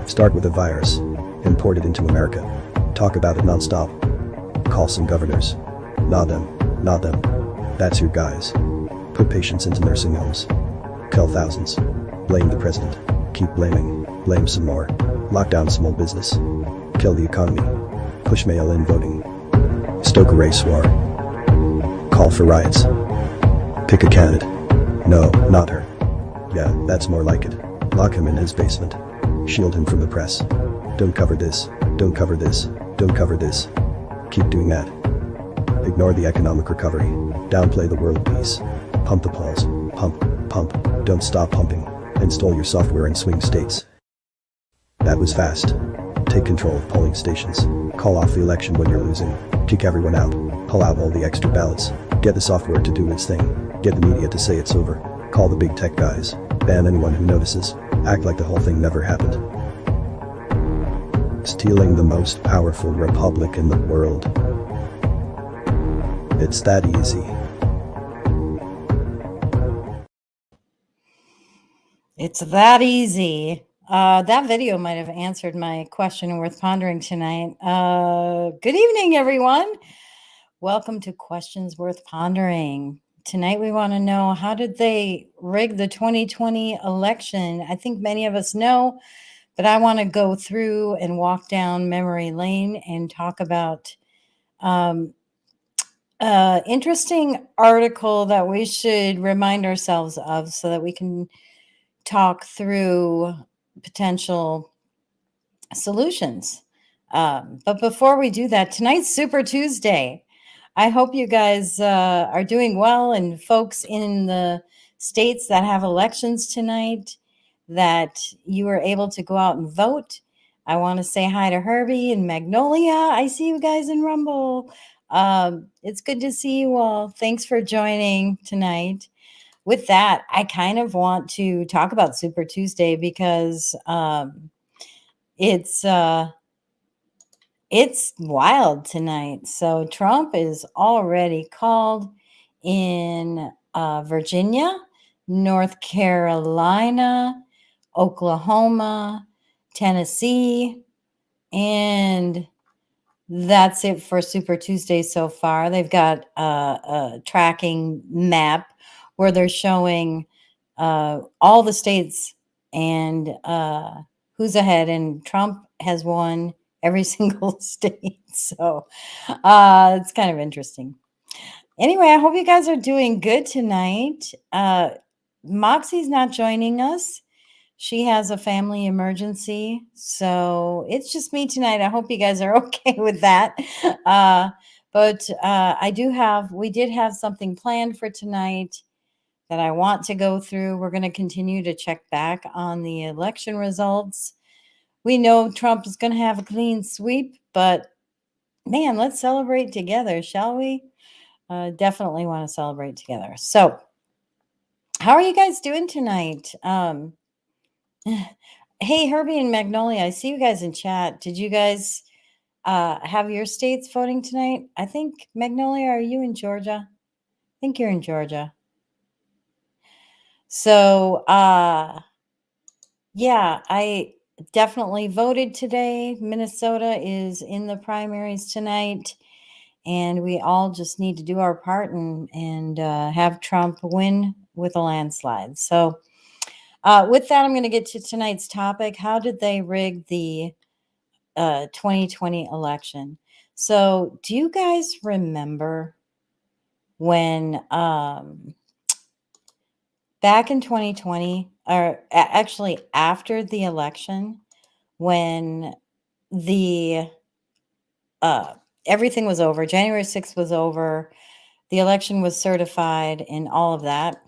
Start with a virus. Import it into America. Talk about it nonstop. Call some governors. Not them. Not them. That's your guys. Put patients into nursing homes. Kill thousands. Blame the president. Keep blaming. Blame some more. Lock down small business. Kill the economy. Push mail-in voting. Stoke a race war. Call for riots. Pick a candidate. No, not her. Yeah, that's more like it. Lock him in his basement. Shield him from the press. Don't cover this. Don't cover this. Don't cover this. Keep doing that. Ignore the economic recovery. Downplay the world peace. Pump the polls. Pump, pump. Don't stop pumping. Install your software in swing states. That was fast. Take control of polling stations. Call off the election when you're losing. Kick everyone out. Pull out all the extra ballots. Get the software to do its thing. Get the media to say it's over. Call the big tech guys. Ban anyone who notices. Act like the whole thing never happened. Stealing the most powerful republic in the world. It's that easy. It's that easy. That video might have answered my question worth pondering tonight. Good evening, everyone. Welcome to Questions Worth Pondering. Tonight we want to know, how did they rig the 2020 election? I think many of us know, but I want to go through and walk down memory lane and talk about interesting article that we should remind ourselves of so that we can talk through potential solutions. But before we do that, tonight's Super Tuesday. I hope you guys are doing well, and folks in the states that have elections tonight, that you are able to go out and vote. I want to say hi to Herbie and Magnolia. I see you guys in Rumble. It's good to see you all. Thanks for joining tonight. With that, I kind of want to talk about Super Tuesday because it's wild tonight. So Trump is already called in Virginia, North Carolina, Oklahoma, Tennessee, and that's it for Super Tuesday so far. They've got a tracking map where they're showing all the states and who's ahead, and Trump has won every single state. So it's kind of interesting. Anyway, I hope you guys are doing good tonight. Moxie's not joining us. She has a family emergency, so it's just me tonight. I hope you guys are okay with that. But we did have something planned for tonight that I want to go through. We're going to continue to check back on the election results. We know Trump is going to have a clean sweep, but man, let's celebrate together, shall we? Definitely want to celebrate together. So, how are you guys doing tonight? Hey, Herbie and Magnolia, I see you guys in chat. Did you guys have your states voting tonight? I think, Magnolia, are you in Georgia? I think you're in Georgia. So, yeah, I definitely voted today. Minnesota is in the primaries tonight, and we all just need to do our part and have Trump win with a landslide. So, with that, I'm going to get to tonight's topic. How did they rig the 2020 election? So, do you guys remember when back in 2020, or actually after the election, when the everything was over, January 6th was over, the election was certified and all of that.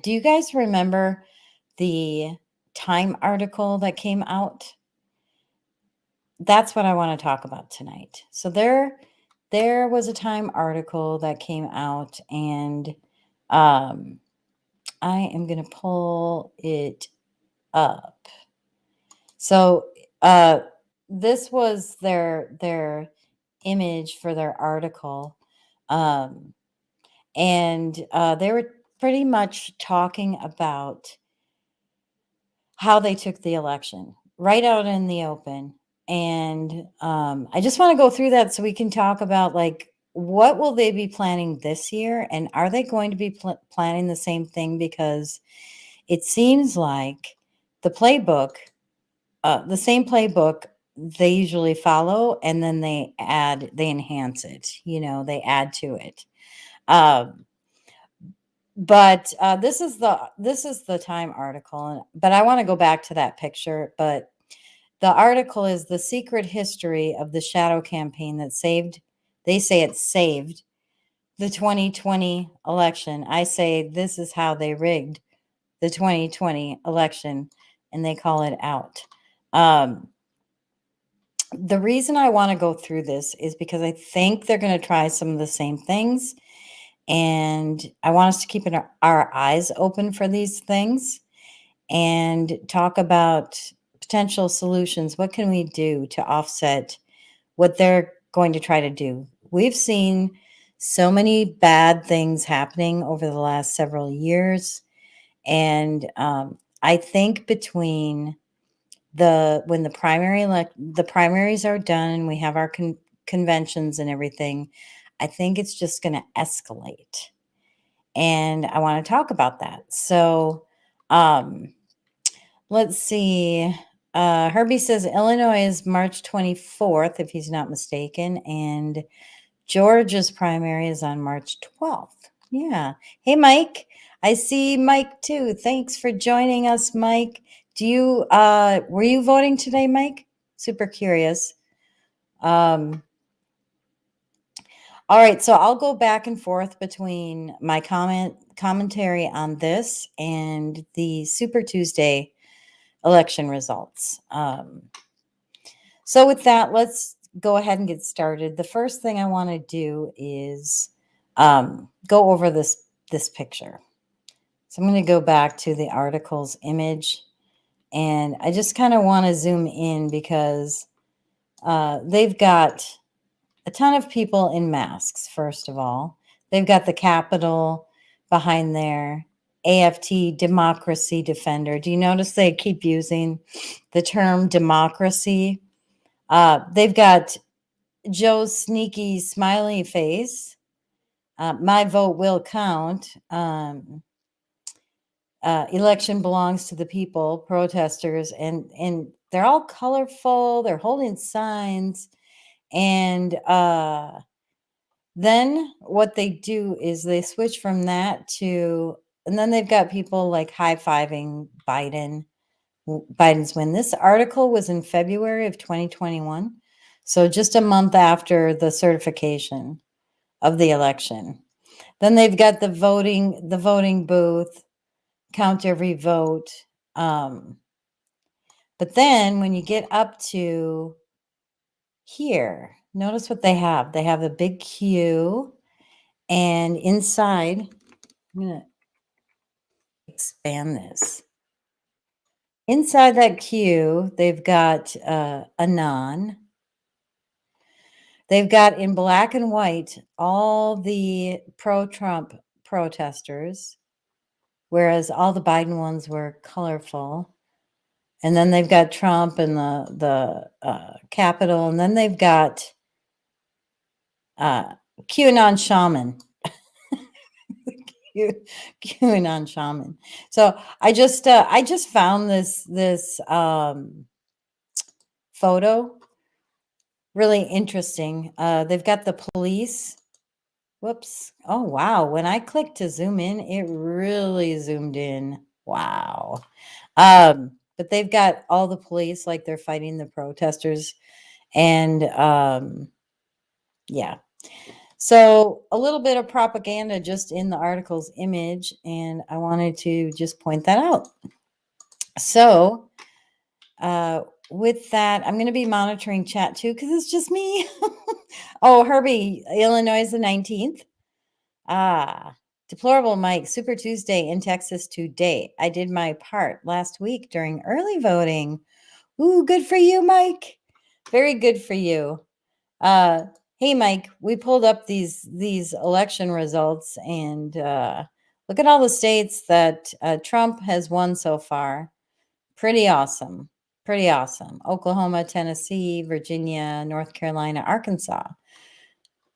Do you guys remember the Time article that came out? That's what I want to talk about tonight. So there was a Time article that came out, and I am going to pull it up. So this was their image for their article, and they were pretty much talking about how they took the election. right out in the open. And I just want to go through that so we can talk about like what will they be planning this year, and are they going to be planning the same thing? Because it seems like the playbook, the same playbook they usually follow, and then they enhance it. They add to it. Um, but this is the Time article, but I want to go back to that picture. But the article is the secret history of the shadow campaign that saved. They say it saved the 2020 election. I say this is how they rigged the 2020 election, and they call it out. The reason I want to go through this is because I think they're going to try some of the same things. And I want us to keep our eyes open for these things and talk about potential solutions. What can we do to offset what they're going to try to do? We've seen so many bad things happening over the last several years. And I think between when the primaries are done and we have our conventions and everything, I think it's just going to escalate. And I want to talk about that. So, let's see. Herbie says Illinois is March 24th, if he's not mistaken, and Georgia's primary is on March 12th. Yeah. Hey, Mike. I see Mike too. Thanks for joining us, Mike. Were you voting today, Mike? Super curious. All right, so I'll go back and forth between my commentary on this and the Super Tuesday election results. So with that, let's go ahead and get started. The first thing I want to do is go over this picture. So I'm going to go back to the article's image, and I just kind of want to zoom in because they've got a ton of people in masks. First of all, they've got the Capitol behind there. AFT, Democracy Defender. Do you notice they keep using the term democracy? They've got Joe's sneaky smiley face. My vote will count. Election belongs to the people, protesters, and they're all colorful. They're holding signs. And then what they do is they switch from that to, and then they've got people like high-fiving Biden's win. This article was in February of 2021, so just a month after the certification of the election. Then they've got the voting booth, count every vote. But then when you get up to here, notice what they have. They have a big queue, and inside, I'm going to expand this. Inside that queue, they've got Anon. They've got in black and white all the pro-Trump protesters, whereas all the Biden ones were colorful. And then they've got Trump and the Capitol, and then they've got QAnon shaman. QAnon shaman. So I just found this photo really interesting. They've got the police. Whoops. Oh, wow. When I clicked to zoom in, it really zoomed in. Wow. But they've got all the police like they're fighting the protesters. And yeah. So a little bit of propaganda just in the article's image. And I wanted to just point that out. So with that, I'm going to be monitoring chat too, because it's just me. Oh, Herbie, Illinois is the 19th. Deplorable Mike, Super Tuesday in Texas today. I did my part last week during early voting. Ooh, good for you, Mike. Very good for you. Hey, Mike, we pulled up these election results, and look at all the states that Trump has won so far. Pretty awesome. Pretty awesome. Oklahoma, Tennessee, Virginia, North Carolina, Arkansas.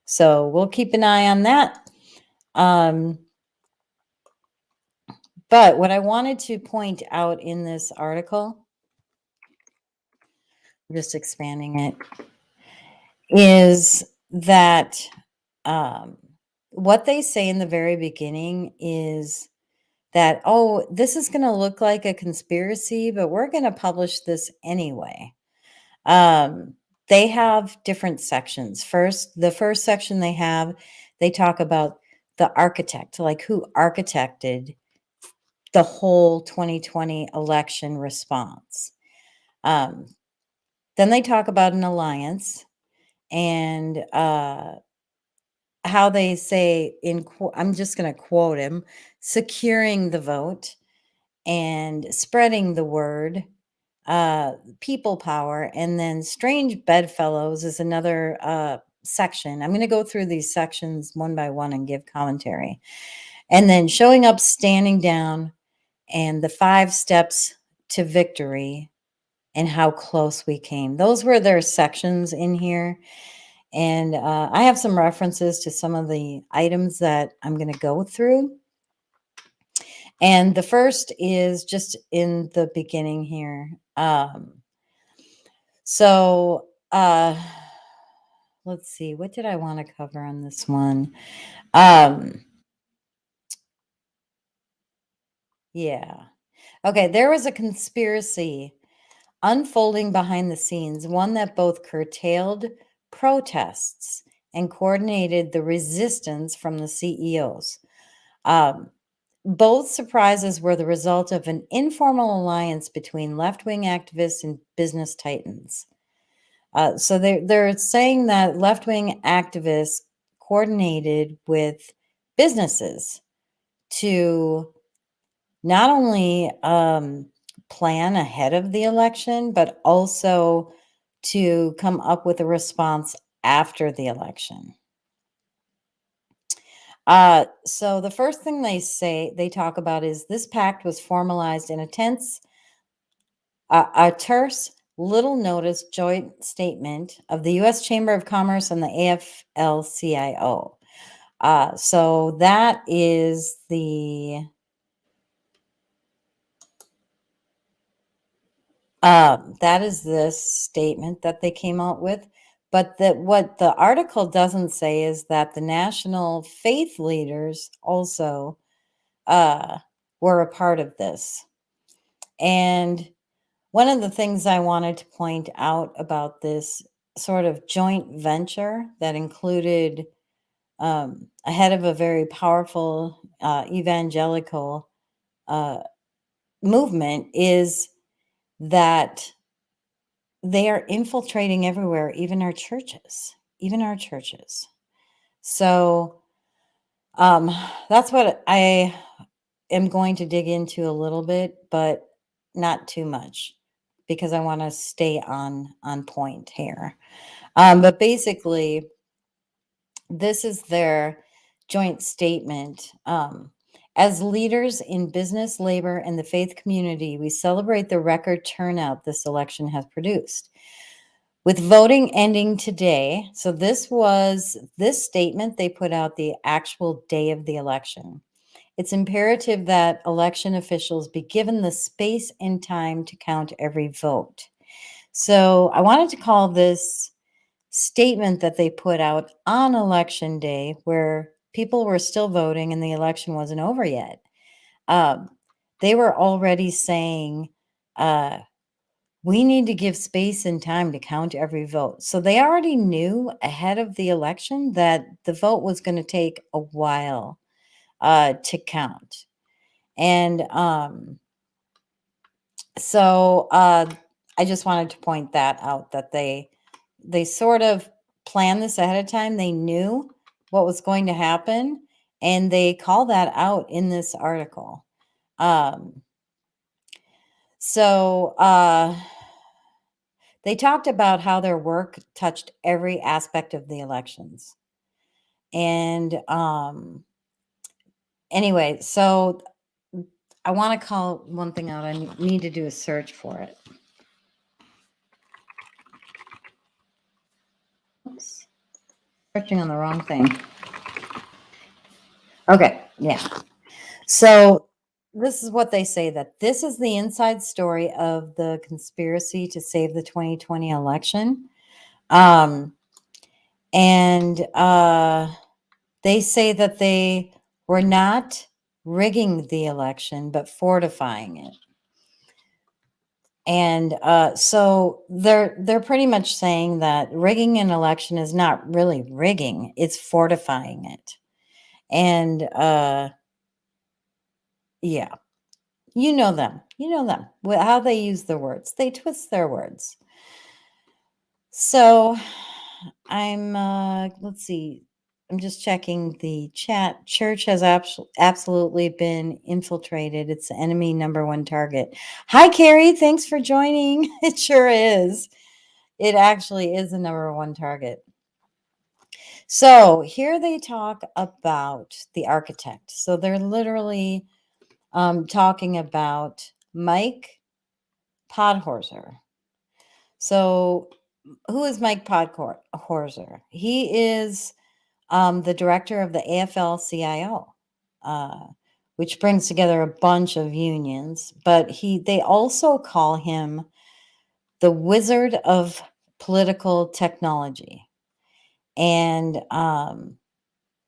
So we'll keep an eye on that. But what I wanted to point out in this article, just expanding it, is that what they say in the very beginning is that, oh, this is going to look like a conspiracy, but we're going to publish this anyway. They have different sections. The first section they talk about the architect, like who architected the whole 2020 election response. Then they talk about an alliance and how they say, I'm just going to quote him, securing the vote and spreading the word, people power, and then strange bedfellows is another section. I'm going to go through these sections one by one and give commentary. And then showing up, standing down, and the 5 steps to victory and how close we came. Those were their sections in here. And I have some references to some of the items that I'm going to go through. And the first is just in the beginning here. Let's see, what did I want to cover on this one? Yeah. Okay, there was a conspiracy unfolding behind the scenes, one that both curtailed protests and coordinated the resistance from the CEOs. Both surprises were the result of an informal alliance between left-wing activists and business titans. So they're saying that left-wing activists coordinated with businesses to not only plan ahead of the election, but also to come up with a response after the election. So the first thing they talk about is this pact was formalized in a terse, little notice joint statement of the U.S. Chamber of Commerce and the AFL-CIO. So that is this statement that they came out with. But what the article doesn't say is that the national faith leaders also were a part of this. And one of the things I wanted to point out about this sort of joint venture that included ahead of a very powerful evangelical movement is that they are infiltrating everywhere, even our churches. So that's what I am going to dig into a little bit, but not too much, because I want to stay on point here. But basically, this is their joint statement. As leaders in business, labor, and the faith community, we celebrate the record turnout this election has produced. With voting ending today, so this statement they put out the actual day of the election. It's imperative that election officials be given the space and time to count every vote. So I wanted to call this statement that they put out on election day, where people were still voting and the election wasn't over yet. They were already saying, we need to give space and time to count every vote. So they already knew ahead of the election that the vote was going to take a while to count. And so I just wanted to point that out, that they sort of planned this ahead of time. They knew what was going to happen, and they call that out in this article. So they talked about how their work touched every aspect of the elections. And anyway, so I want to call one thing out. I need to do a search for it. searching on the wrong thing. Okay, yeah. So this is what they say, that this is the inside story of the conspiracy to save the 2020 election. And they say that they were not rigging the election, but fortifying it. And so they're pretty much saying that rigging an election is not really rigging; it's fortifying it. And yeah, you know them. You know them. How they use their words. They twist their words. So I'm let's see. I'm just checking the chat. Church has absolutely been infiltrated. It's the enemy number one target. Hi, Carrie. Thanks for joining. It sure is. It actually is the number one target. So here they talk about the architect. So they're literally talking about Mike Podhorzer. So who is Mike Podhorzer? He is the director of the AFL-CIO, which brings together a bunch of unions. But they also call him the Wizard of Political Technology. And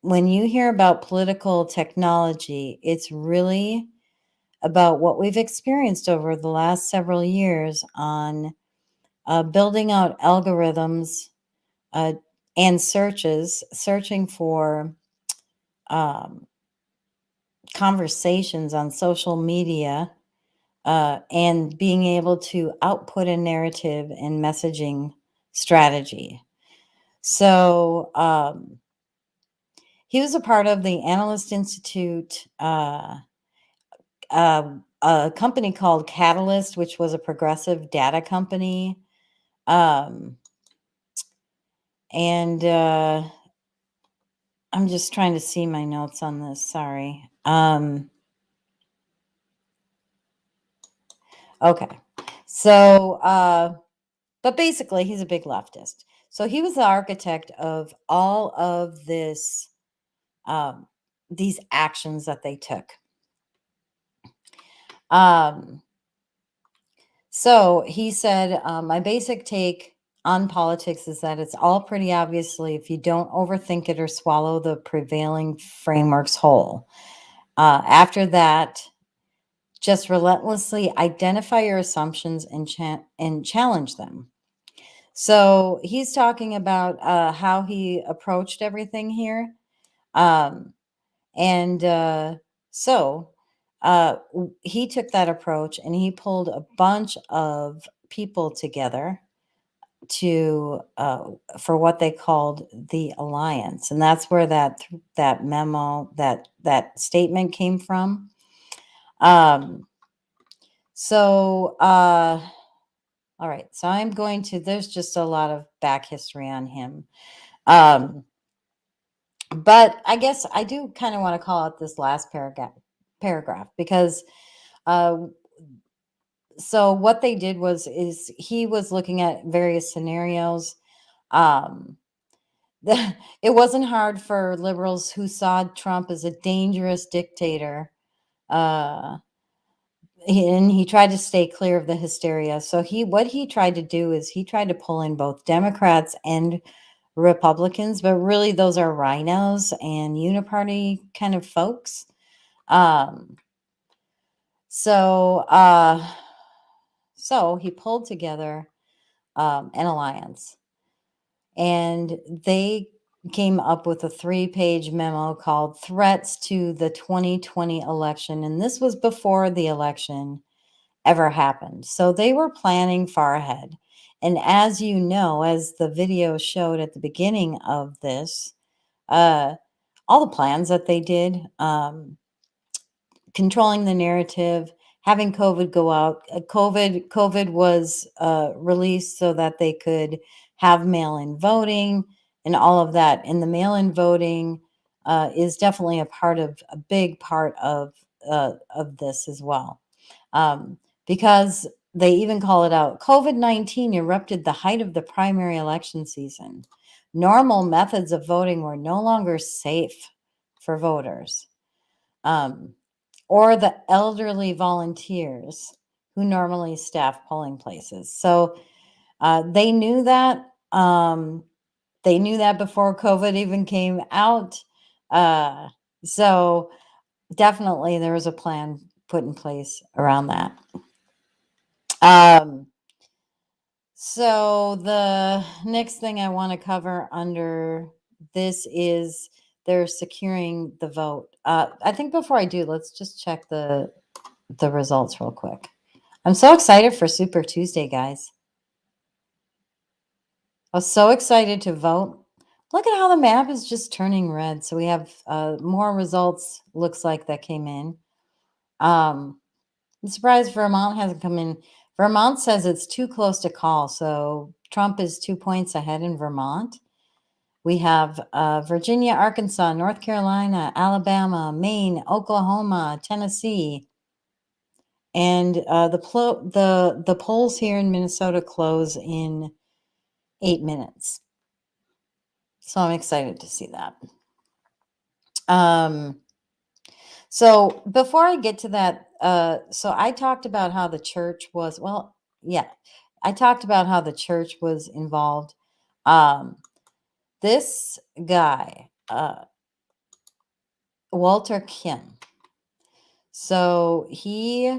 when you hear about political technology, it's really about what we've experienced over the last several years on building out algorithms and searching for conversations on social media and being able to output a narrative and messaging strategy. So he was a part of the Analyst Institute, a company called Catalyst, which was a progressive data company. And I'm just trying to see my notes on this. Sorry. Okay. So, but basically, he's a big leftist. So he was the architect of all of this, these actions that they took. So he said, my basic take on politics is that it's all pretty obviously if you don't overthink it or swallow the prevailing frameworks whole. After that, just relentlessly identify your assumptions and challenge them. So he's talking about how he approached everything here. So he took that approach and he pulled a bunch of people together to for what they called the alliance, and that's where that memo, that statement came from. So all right, so I'm going to, there's just a lot of back history on him. But I guess I do kind of want to call out this last paragraph because so what they did is he was looking at various scenarios. It wasn't hard for liberals who saw Trump as a dangerous dictator. And he tried to stay clear of the hysteria. So what he tried to do is he tried to pull in both Democrats and Republicans, but really those are rhinos and uniparty kind of folks. So he pulled together an alliance, and they came up with a 3-page memo called Threats to the 2020 Election. And this was before the election ever happened. So they were planning far ahead. And as you know, as the video showed at the beginning of this, all the plans that they did, controlling the narrative, having COVID go out. COVID was released so that they could have mail-in voting and all of that. And the mail-in voting is definitely a big part of this as well, because they even call it out. COVID-19 erupted the height of the primary election season. normal methods of voting were no longer safe for voters, or the elderly volunteers who normally staff polling places. So they knew that. They knew that before COVID even came out. So definitely there was a plan put in place around that. So the next thing I want to cover under this is they're securing the vote. I think before I do, let's just check the results real quick. I'm so excited for Super Tuesday, guys. I was so excited to vote. Look at how the map is just turning red. So we have more results, looks like, that came in. I'm surprised Vermont hasn't come in. Vermont says it's too close to call. So Trump is 2 points ahead in Vermont. We have Virginia, Arkansas, North Carolina, Alabama, Maine, Oklahoma, Tennessee. And the polls here in Minnesota close in 8 minutes. So I'm excited to see that. So before I get to that, so I talked about how the church was, I talked about how the church was involved. This guy, Walter Kim. So he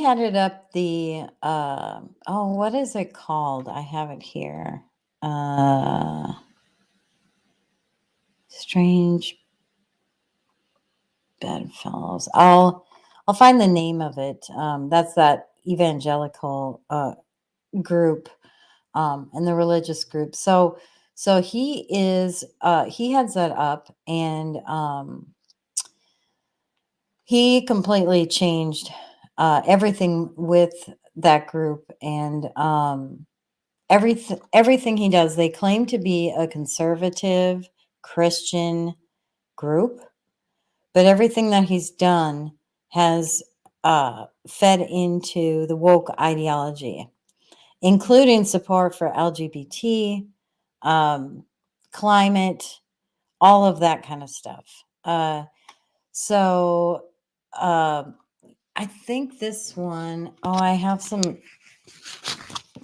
headed up the, what is it called? I have it here. Strange Bedfellows. I'll find the name of it. That's that evangelical group, and the religious group. So he is he heads that up, and he completely changed everything with that group, and everything he does. They claim to be a conservative Christian group, but everything that he's done has fed into the woke ideology, including support for LGBT, climate, all of that kind of stuff. So I think this one, I have some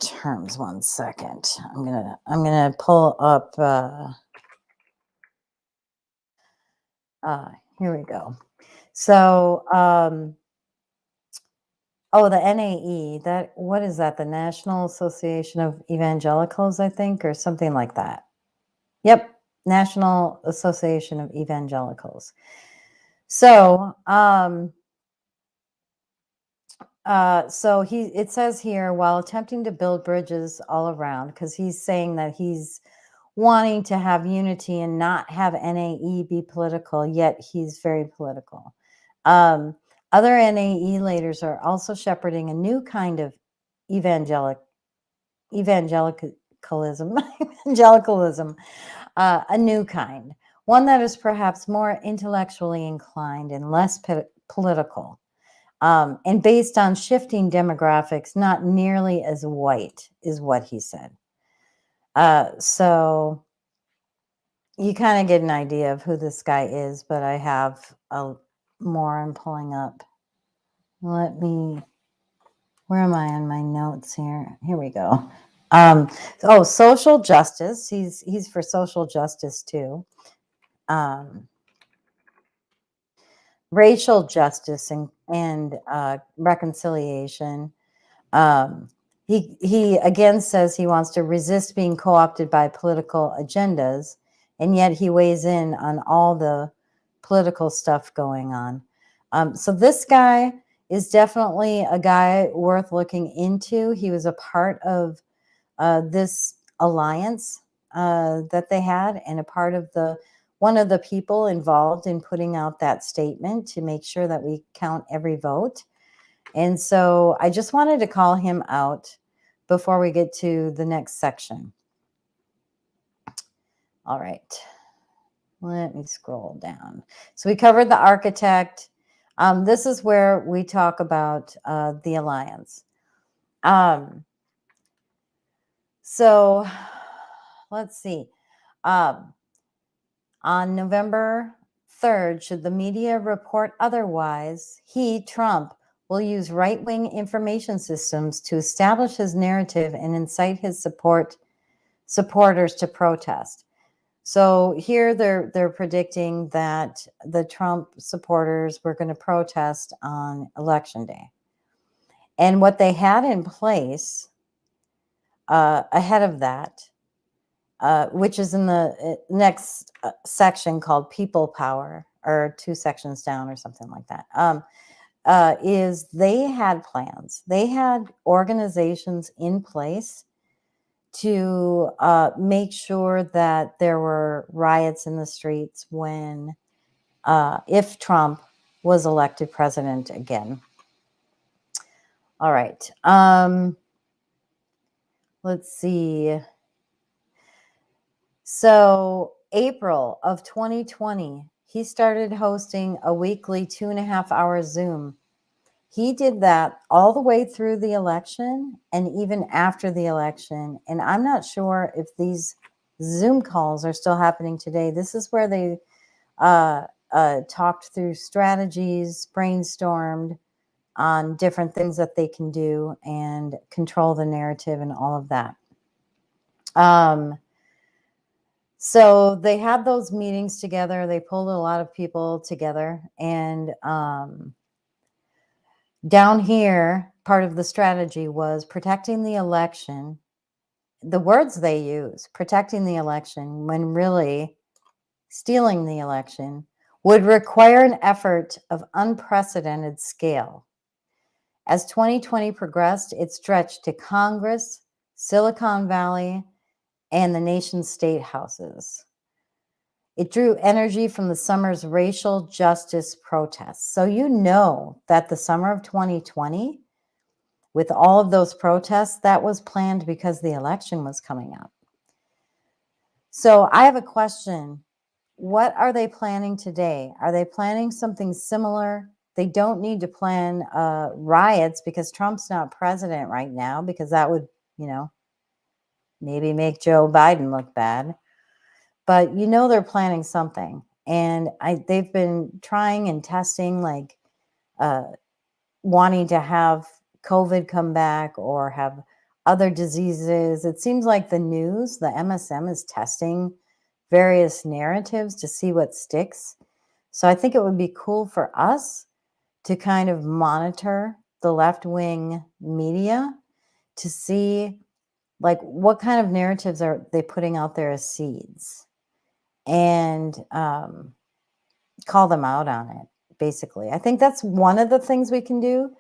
terms. 1 second. I'm gonna pull up. Here we go. So the NAE, what is that? The National Association of Evangelicals, I think, or something like that. Yep, National Association of Evangelicals. So, it says here, while attempting to build bridges all around, because he's saying that he's wanting to have unity and not have NAE be political, yet he's very political. Other NAE leaders are also shepherding a new kind of evangelicalism, a new kind, one that is perhaps more intellectually inclined and less political, and based on shifting demographics, not nearly as white, is what he said. So you kind of get an idea of who this guy is, but I have more I'm pulling up. Where am I on my notes here? Here we go. Social justice. He's for social justice too. Racial justice and reconciliation. He again says he wants to resist being co-opted by political agendas, and yet he weighs in on all the political stuff going on. So this guy is definitely a guy worth looking into. He was a part of this alliance that they had, and a part of one of the people involved in putting out that statement to make sure that we count every vote. And so I just wanted to call him out before we get to the next section. All right. Let me scroll down. So we covered the architect. This is where we talk about the alliance. So let's see. Um, on November 3rd, should the media report otherwise, he, Trump, will use right-wing information systems to establish his narrative and incite his supporters to protest. So here they're predicting that the Trump supporters were going to protest on Election Day. And what they had in place ahead of that, which is in the next section called People Power, or 2 sections down or something like that, is they had plans. They had organizations in place to make sure that there were riots in the streets when, if Trump was elected president again. All right. Let's see. So April of 2020, he started hosting a weekly 2.5-hour Zoom. He did that all the way through the election and even after the election. And I'm not sure if these Zoom calls are still happening today. This is where they talked through strategies, brainstormed on different things that they can do and control the narrative and all of that. So they had those meetings together. They pulled a lot of people together. And down here, part of the strategy was protecting the election. The words they use, protecting the election, when really stealing the election, would require an effort of unprecedented scale. As 2020 progressed, it stretched to Congress, Silicon Valley, and the nation's state houses. It drew energy from the summer's racial justice protests. So you know that the summer of 2020, with all of those protests, that was planned because the election was coming up. So I have a question. What are they planning today? Are they planning something similar? They don't need to plan riots because Trump's not president right now, because that would, maybe make Joe Biden look bad. But they're planning something. And they've been trying and testing, like wanting to have COVID come back or have other diseases. It seems like the news, the MSM, is testing various narratives to see what sticks. So I think it would be cool for us to kind of monitor the left-wing media to see, like, what kind of narratives are they putting out there as seeds, and call them out on it, basically. I think that's one of the things we can do.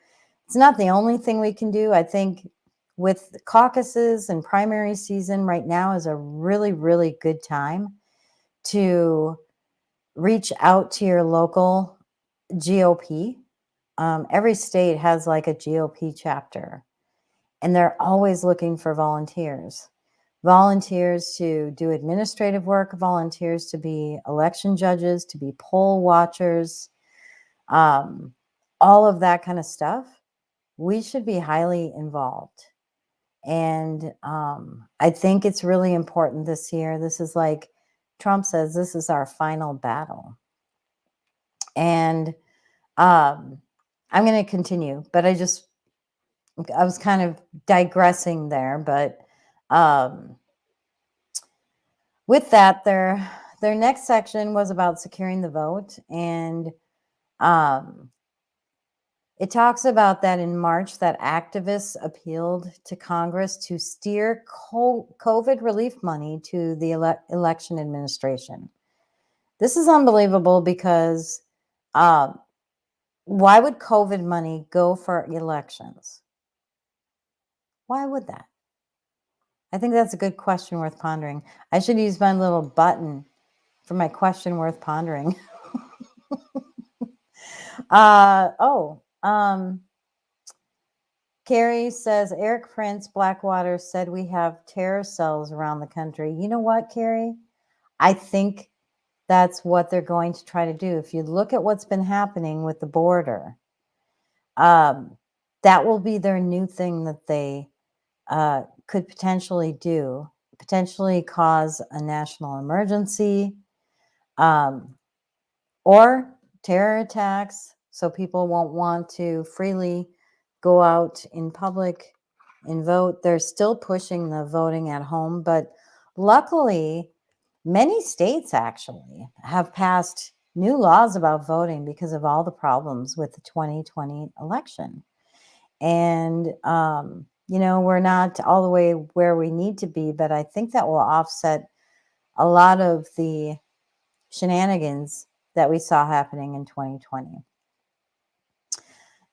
It's not the only thing we can do. I think with caucuses and primary season right now is a really, really good time to reach out to your local GOP. Every state has like a GOP chapter, and they're always looking for volunteers to do administrative work, volunteers to be election judges, to be poll watchers, all of that kind of stuff. We should be highly involved. And I think it's really important this year. This is, like Trump says, this is our final battle. And I'm going to continue, but I was kind of digressing there. But with that, their next section was about securing the vote. And it talks about that in March that activists appealed to Congress to steer COVID relief money to the election administration. This is unbelievable because why would COVID money go for elections? Why would that? I think that's a good question worth pondering. I should use my little button for my question worth pondering. Carrie says, Eric Prince, Blackwater, said we have terror cells around the country. You know what, Carrie? I think that's what they're going to try to do. If you look at what's been happening with the border, that will be their new thing that they could potentially cause a national emergency, or terror attacks. So people won't want to freely go out in public and vote. They're still pushing the voting at home, but luckily, many states actually have passed new laws about voting because of all the problems with the 2020 election. And, we're not all the way where we need to be, but I think that will offset a lot of the shenanigans that we saw happening in 2020.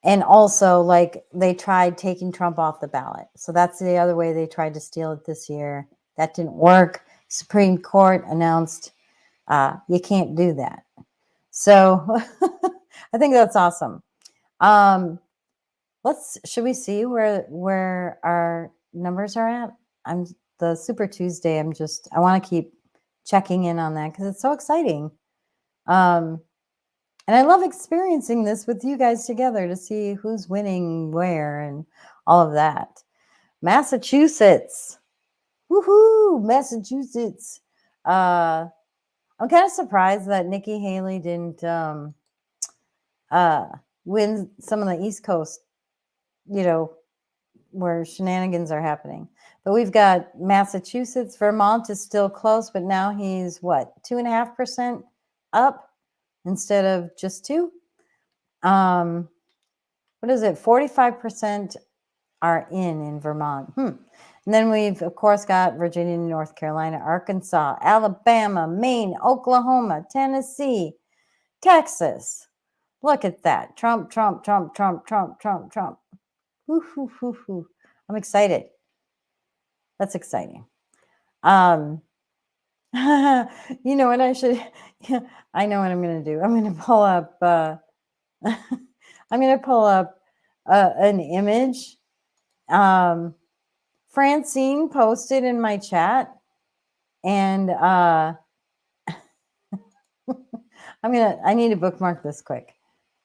And also, like, they tried taking Trump off the ballot. So that's the other way they tried to steal it this year. That didn't work. Supreme Court announced you can't do that. So I think that's awesome. Should we see where our numbers are at? I'm the Super Tuesday. I want to keep checking in on that because it's so exciting. And I love experiencing this with you guys together to see who's winning where and all of that. Massachusetts. Woohoo, Massachusetts. I'm kind of surprised that Nikki Haley didn't win some of the East Coast, where shenanigans are happening. But we've got Massachusetts. Vermont is still close, but now he's what, 2.5% up instead of just 2? What is it? 45% are in Vermont. And then we've, of course, got Virginia, North Carolina, Arkansas, Alabama, Maine, Oklahoma, Tennessee, Texas. Look at that. Trump, Trump, Trump, Trump, Trump, Trump, Trump. Woo, hoo, hoo, hoo. I'm excited. That's exciting. You know what I should, I know what I'm going to do. I'm going to pull up, an image. Francine posted in my chat, and I need to bookmark this quick.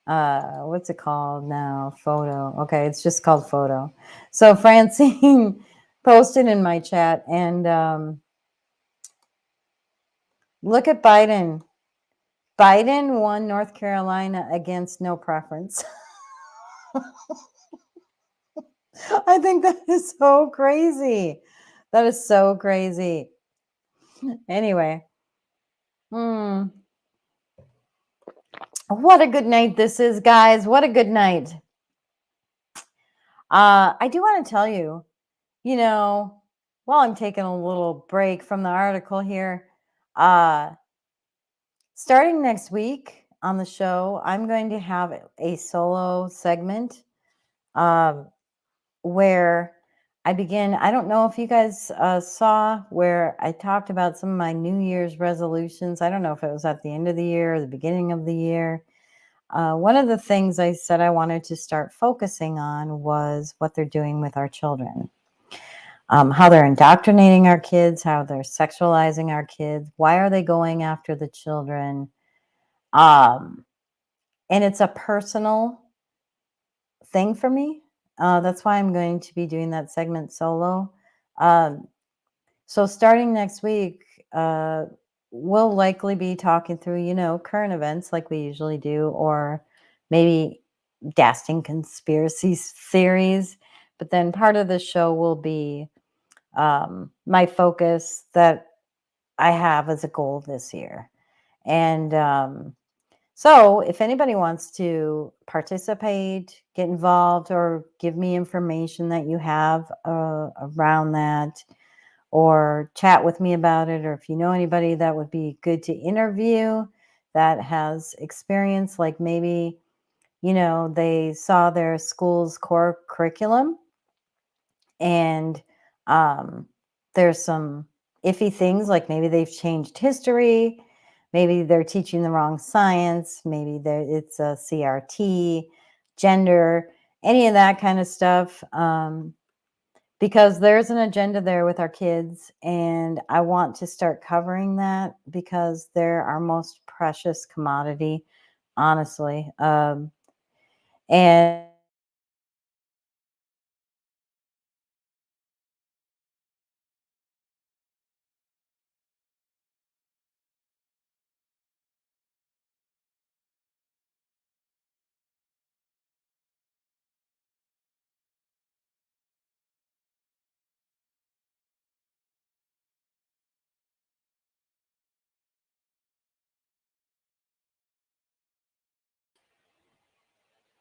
What's it called now? Photo. Okay, it's just called photo. So Francine posted in my chat, and look at Biden. Biden won North Carolina against no preference. I think that is so crazy. That is so crazy. Anyway. What a good night this is, guys. What a good night. I do want to tell you, while I'm taking a little break from the article here, starting next week on the show, I'm going to have a solo segment where I begin. I don't know if you guys saw where I talked about some of my New Year's resolutions. I don't know if it was at the end of the year or the beginning of the year. One of the things I said I wanted to start focusing on was what they're doing with our children. How they're indoctrinating our kids, how they're sexualizing our kids. Why are they going after the children? And it's a personal thing for me. That's why I'm going to be doing that segment solo. So starting next week, we'll likely be talking through, current events like we usually do, or maybe dasting conspiracy theories. But then part of the show will be my focus that I have as a goal this year. And so if anybody wants to participate, get involved, or give me information that you have around that, or chat with me about it, or if you know anybody that would be good to interview that has experience, like maybe, they saw their school's core curriculum and there's some iffy things, like maybe they've changed history, maybe they're teaching the wrong science, maybe it's a CRT, gender, any of that kind of stuff. Because there's an agenda there with our kids, and I want to start covering that because they're our most precious commodity, honestly. And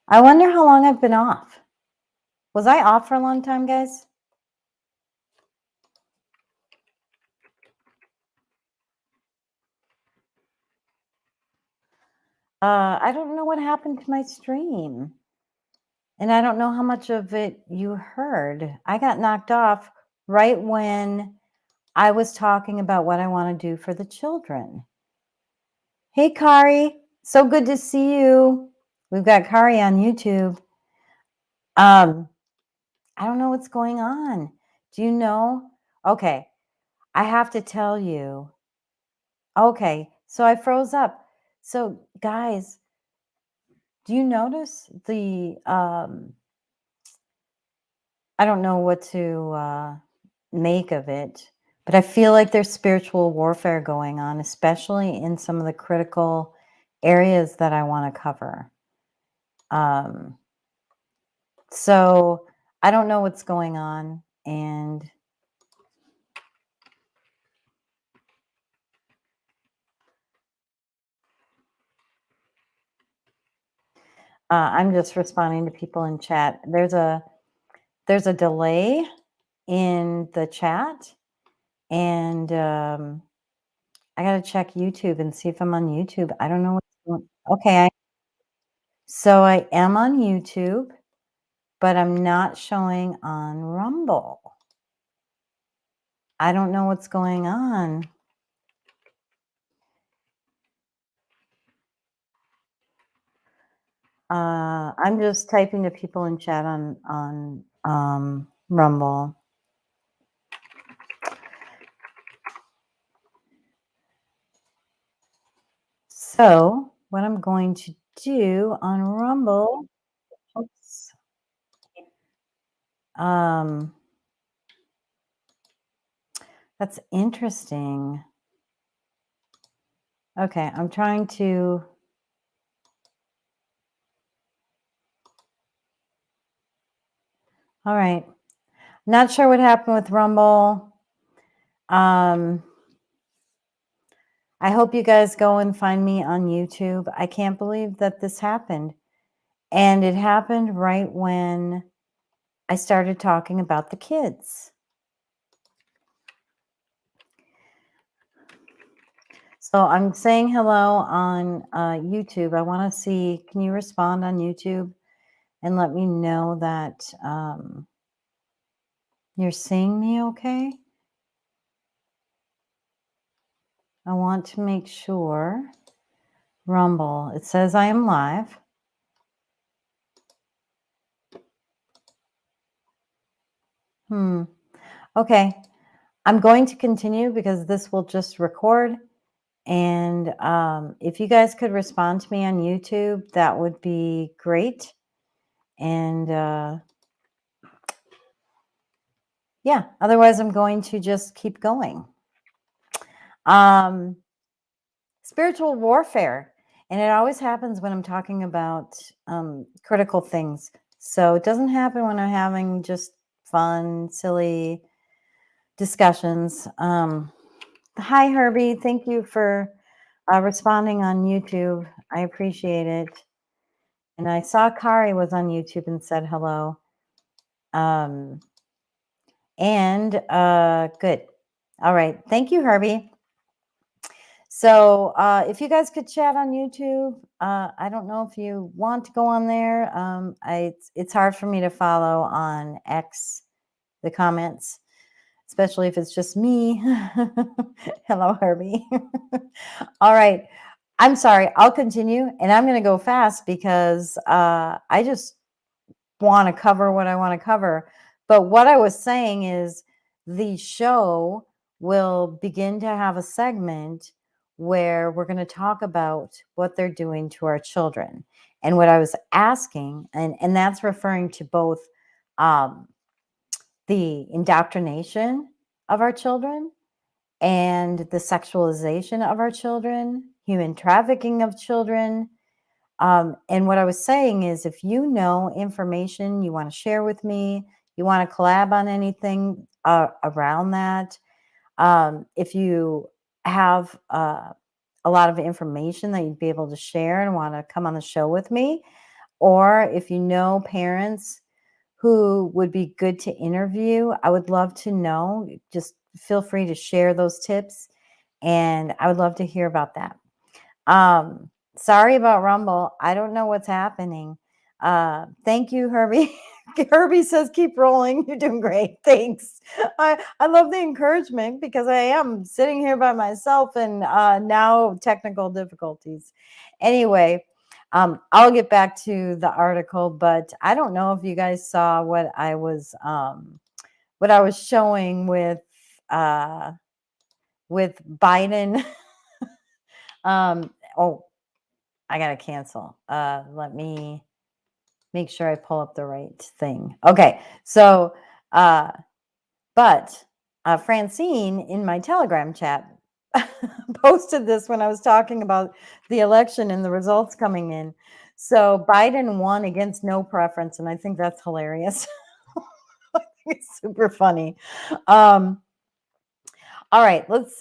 I wonder how long I've been off. Was I off for a long time, guys? I don't know what happened to my stream. And I don't know how much of it you heard. I got knocked off right when I was talking about what I want to do for the children. Hey, Kari. So good to see you. We've got Kari on YouTube. I don't know what's going on. Do you know? Okay. I have to tell you. Okay. So I froze up. So, guys, do you notice the I don't know what to make of it, but I feel like there's spiritual warfare going on, especially in some of the critical areas that I want to cover. So I don't know what's going on, and I'm just responding to people in chat. There's a delay in the chat, and I gotta check YouTube and see if I'm on YouTube. I don't know what's going. Okay, so I am on YouTube, but I'm not showing on Rumble. I don't know what's going on. I'm just typing to people in chat on Rumble. So what I'm going to do on Rumble, oops, that's interesting. Okay, I'm trying to. All right, not sure what happened with Rumble. I hope you guys go and find me on YouTube. I can't believe that this happened. And it happened right when I started talking about the kids. So I'm saying hello on YouTube. I want to see, can you respond on YouTube and let me know that you're seeing me okay? I want to make sure. Rumble, it says I am live. Okay, I'm going to continue because this will just record. And if you guys could respond to me on YouTube, that would be great. And yeah, otherwise I'm going to just keep going. Spiritual warfare. And it always happens when I'm talking about critical things. So it doesn't happen when I'm having just fun, silly discussions. Hi, Herbie. Thank you for responding on YouTube. I appreciate it. And I saw Kari was on YouTube and said hello. Good. All right. Thank you, Herbie. So if you guys could chat on YouTube, I don't know if you want to go on there. It's hard for me to follow on X, the comments, especially if it's just me. Hello, Herbie. All right. I'm sorry. I'll continue, and I'm going to go fast because I just want to cover what I want to cover. But what I was saying is the show will begin to have a segment where we're going to talk about what they're doing to our children. And what I was asking, and that's referring to both the indoctrination of our children and the sexualization of our children, human trafficking of children. And what I was saying is if you know information you want to share with me, you want to collab on anything around that, if you have a lot of information that you'd be able to share and want to come on the show with me, or if you know parents who would be good to interview, I would love to know. Just feel free to share those tips, and I would love to hear about that. Sorry about Rumble. I don't know what's happening. Thank you, Herbie. Herbie says, keep rolling. You're doing great. Thanks. I love the encouragement because I am sitting here by myself and now technical difficulties. Anyway, I'll get back to the article, but I don't know if you guys saw what I was showing with Biden. Oh, I gotta cancel. Let me make sure I pull up the right thing. Okay, so but Francine in my Telegram chat posted this when I was talking about the election and the results coming in. So Biden won against no preference, and I think that's hilarious. I think it's super funny. All right, let's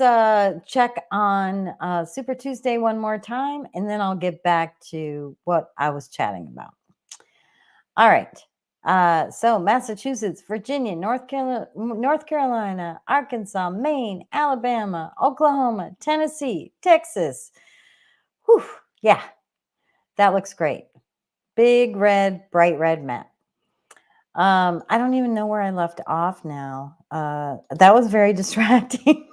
check on Super Tuesday one more time, and then I'll get back to what I was chatting about. All right. So Massachusetts, Virginia, North Carolina, Arkansas, Maine, Alabama, Oklahoma, Tennessee, Texas. Whew, yeah, that looks great. Big red, bright red map. I don't even know where I left off now. That was very distracting.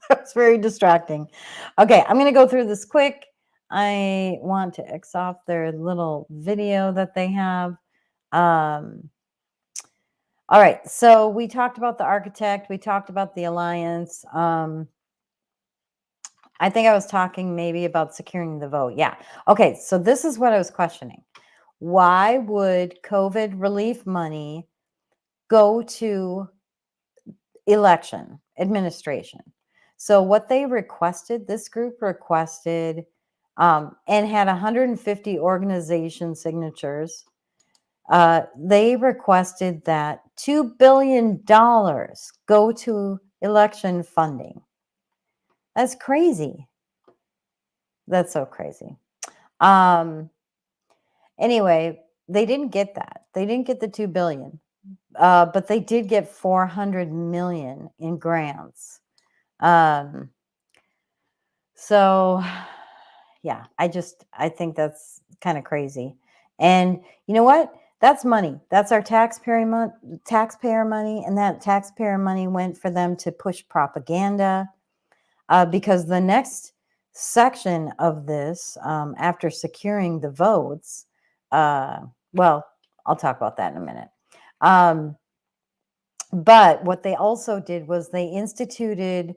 That's very distracting. Okay, I'm going to go through this quick. I want to X off their little video that they have. All right, so we talked about the architect. We talked about the alliance. I think I was talking maybe about securing the vote. Yeah. Okay, so this is what I was questioning. Why would COVID relief money go to election administration? So what they requested, this group requested, and had 150 organization signatures. They requested that $2 billion go to election funding. That's crazy. That's so crazy. Anyway, they didn't get that. They didn't get the $2 billion, but they did get $400 million in grants. So yeah, I think that's kind of crazy. And you know what? That's money. That's our taxpayer money, and that taxpayer money went for them to push propaganda. Because the next section of this, after securing the votes, well, I'll talk about that in a minute. But what they also did was they instituted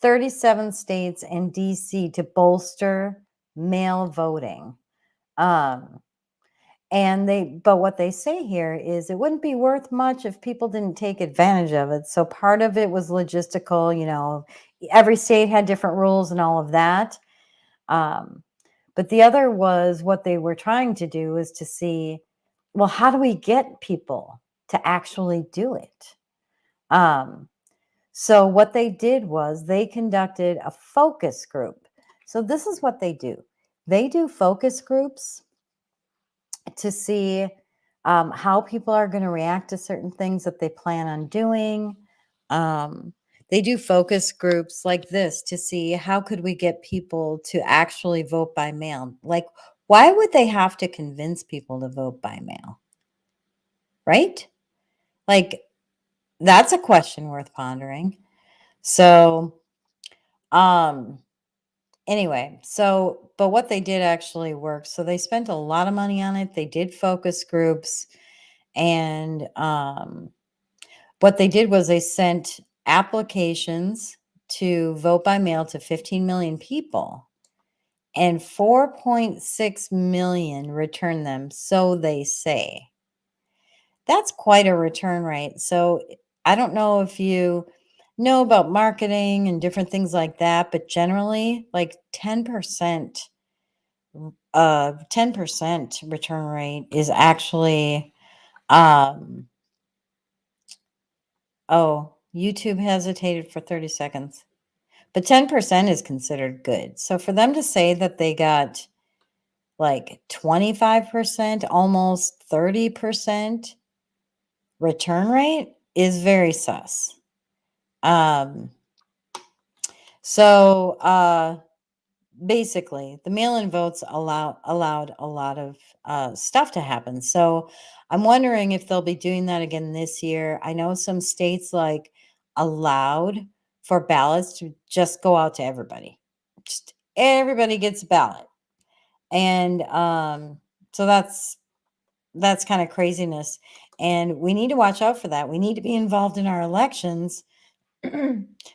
37 states and DC to bolster mail voting. But what they say here is it wouldn't be worth much if people didn't take advantage of it. So part of it was logistical, every state had different rules and all of that. But the other was what they were trying to do is to see, well, how do we get people to actually do it? So what they did was they conducted a focus group. So this is what they do. They do focus groups to see how people are going to react to certain things that they plan on doing. They do focus groups like this to see how could we get people to actually vote by mail. Like, why would they have to convince people to vote by mail? Right? Like, that's a question worth pondering. So, anyway, but what they did actually work. So they spent a lot of money on it. They did focus groups. And what they did was they sent applications to vote by mail to 15 million people, and 4.6 million returned them, so they say. That's quite a return rate. So I don't know if you know about marketing and different things like that, but generally, like 10%, 10% return rate is actually, oh, YouTube hesitated for 30 seconds. But 10% is considered good. So for them to say that they got like 25%, almost 30% return rate is very sus. So basically, the mail-in votes allowed a lot of stuff to happen. So I'm wondering if they'll be doing that again this year. I know some states like allowed for ballots to just go out to everybody. Just everybody gets a ballot. And so that's kind of craziness. And we need to watch out for that. We need to be involved in our elections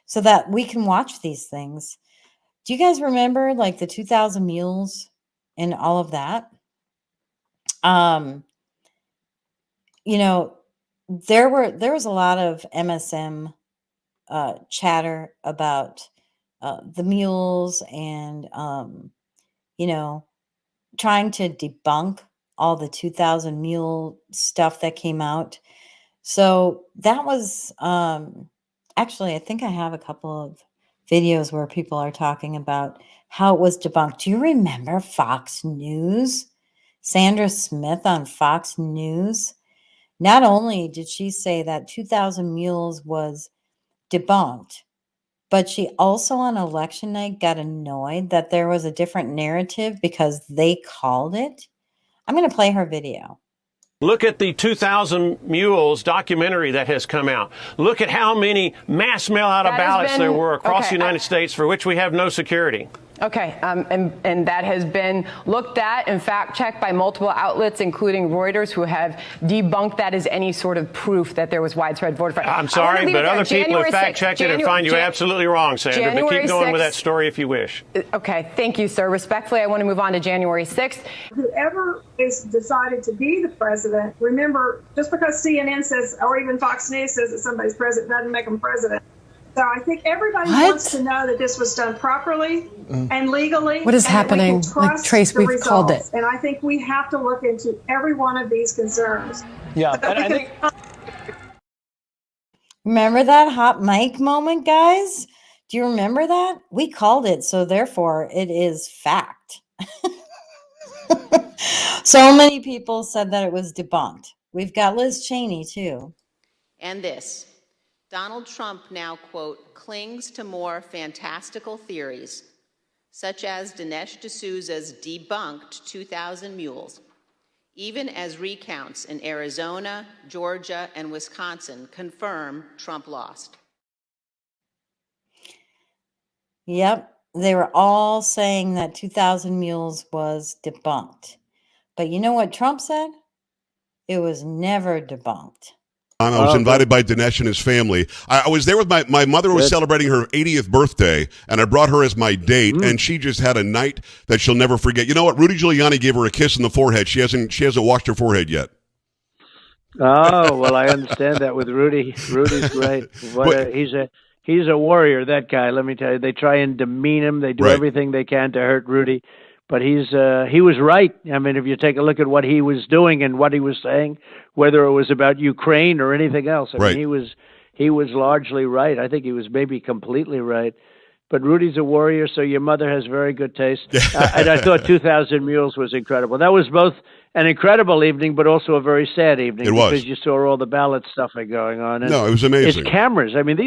so that we can watch these things. Do you guys remember like the 2000 Mules and all of that? You know, there was a lot of MSM chatter about the mules and you know, trying to debunk all the 2000 Mule stuff that came out. So that was actually, I think I have a couple of videos where people are talking about how it was debunked. Do you remember Fox News? Sandra Smith on Fox News. Not only did she say that 2000 Mules was debunked, but she also on election night got annoyed that there was a different narrative because they called it. I'm going to play her video. Look at the 2000 Mules documentary that has come out. Look at how many mass mail-out of ballots there were across the United States for which we have no security. Okay, and that has been looked at and fact-checked by multiple outlets, including Reuters, who have debunked that as any sort of proof that there was widespread voter fraud. I'm sorry, but other people have fact-checked it and find you absolutely wrong, Sandra. But keep going with that story if you wish. Okay, thank you, sir. Respectfully, I want to move on to January 6th. Whoever is decided to be the president, remember, just because CNN says, or even Fox News says that somebody's president doesn't make them president. So I think everybody wants to know that this was done properly and legally. What is happening? Like, Trace, we've called it. And I think we have to look into every one of these concerns. Yeah, and I think. Remember that hot mic moment, guys? Do you remember that? We called it, so therefore it is fact. So many people said that it was debunked. We've got Liz Cheney, too. And this. Donald Trump now, quote, clings to more fantastical theories, such as Dinesh D'Souza's debunked 2000 Mules, even as recounts in Arizona, Georgia, and Wisconsin confirm Trump lost. Yep, they were all saying that 2000 Mules was debunked. But you know what Trump said? It was never debunked. I was invited by Dinesh and his family. I was there with my mother was celebrating her 80th birthday, and I brought her as my date, and she just had a night that she'll never forget. You know what? Rudy Giuliani gave her a kiss in the forehead. She hasn't washed her forehead yet. Oh, well, I understand that with Rudy. Rudy's great. He's a warrior, that guy. Let me tell you, they try and demean him. They do everything they can to hurt Rudy. But he was right. I mean, if you take a look at what he was doing and what he was saying, whether it was about Ukraine or anything else, I mean, he was largely right. I think he was maybe completely right. But Rudy's a warrior, so your mother has very good taste. And I thought 2000 Mules was incredible. That was both an incredible evening, but also a very sad evening. It was. Because you saw all the ballot stuffing going on. And no, it was amazing. It's cameras. I mean,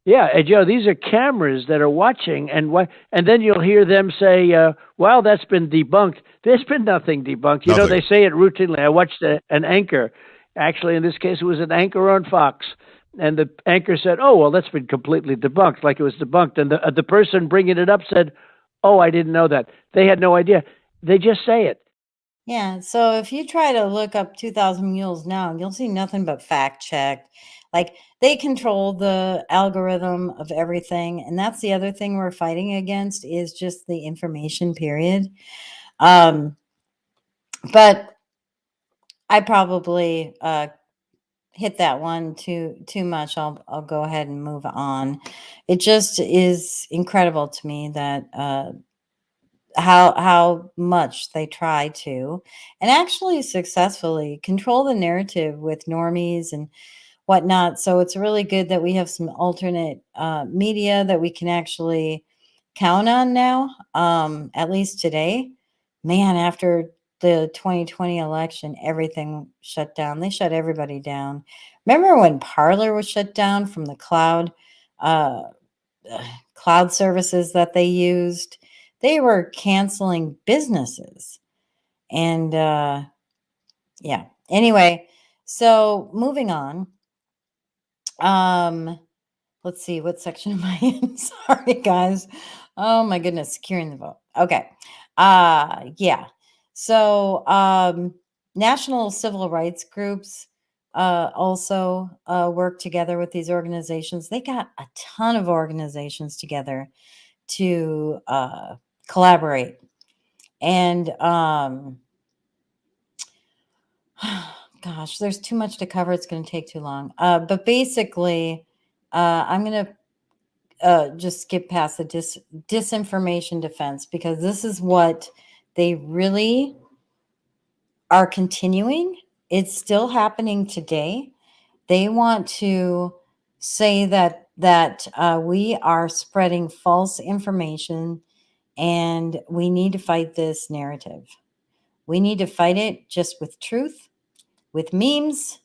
and Joe, these are cameras that are watching, and then you'll hear them say, well, that's been debunked. There's been nothing debunked. You know, they say it routinely. I watched an anchor. Actually, in this case, it was an anchor on Fox. And the anchor said, oh, well, that's been completely debunked, like it was debunked. And the person bringing it up said, oh, I didn't know that. They had no idea. They just say it. Yeah, so if you try to look up 2000 Mules now, you'll see nothing but fact checked. Like, they control the algorithm of everything. And that's the other thing we're fighting against is just the information, period. But I probably hit that one too much. I'll go ahead and move on. It just is incredible to me that how much they try to, and actually successfully, control the narrative with normies and whatnot. So it's really good that we have some alternate media that we can actually count on now, at least today. man, after the 2020 election, everything shut down. They shut everybody down. Remember when Parler was shut down from the cloud services that they used? They were canceling businesses. And yeah. Anyway, so moving on. Let's see, what section am I in? Sorry, guys. Oh my goodness, securing the vote. Okay. Yeah. So national civil rights groups also work together with these organizations. They got a ton of organizations together to collaborate. And gosh, there's too much to cover. It's going to take too long. But basically, I'm going to just skip past the disinformation defense, because this is what they really are continuing. It's still happening today. They want to say that we are spreading false information, and we need to fight this narrative. We need to fight it just with truth, with memes,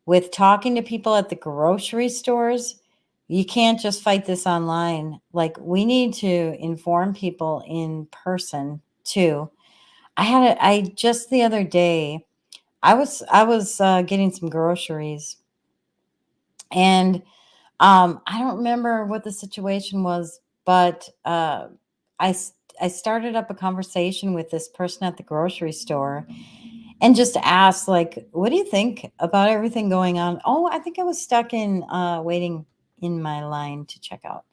with talking to people at the grocery stores. You can't just fight this online. Like, we need to inform people in person too. I just the other day, I was getting some groceries, and I don't remember what the situation was, but I started up a conversation with this person at the grocery store, and just asked, like, what do you think about everything going on? Oh, I think I was stuck in waiting in my line to check out.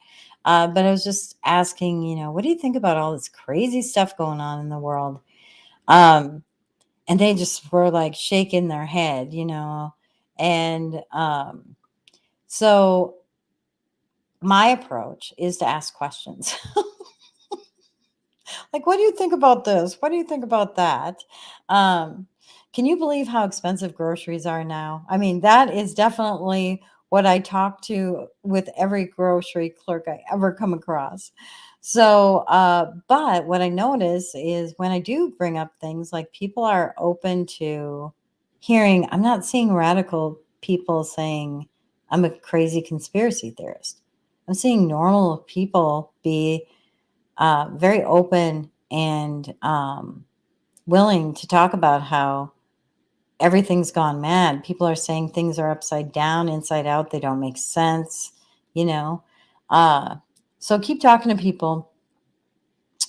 But I was just asking, what do you think about all this crazy stuff going on in the world? And they just were like shaking their head, and so my approach is to ask questions. Like, what do you think about this? What do you think about that? Can you believe how expensive groceries are now? I mean, that is definitely what I talk to with every grocery clerk I ever come across. So, but what I notice is when I do bring up things, like, people are open to hearing. I'm not seeing radical people saying I'm a crazy conspiracy theorist. I'm seeing normal people be very open and willing to talk about how everything's gone mad. People are saying things are upside down, inside out. They don't make sense, So keep talking to people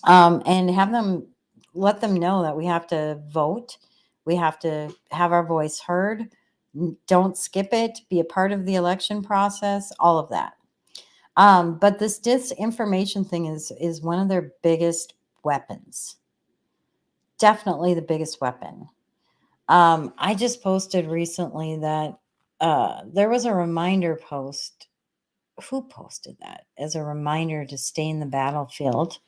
and let them know that we have to vote. We have to have our voice heard. Don't skip it. Be a part of the election process, all of that. But this disinformation thing is one of their biggest weapons. Definitely the biggest weapon. I just posted recently that there was a reminder post. Who posted that as a reminder to stay in the battlefield?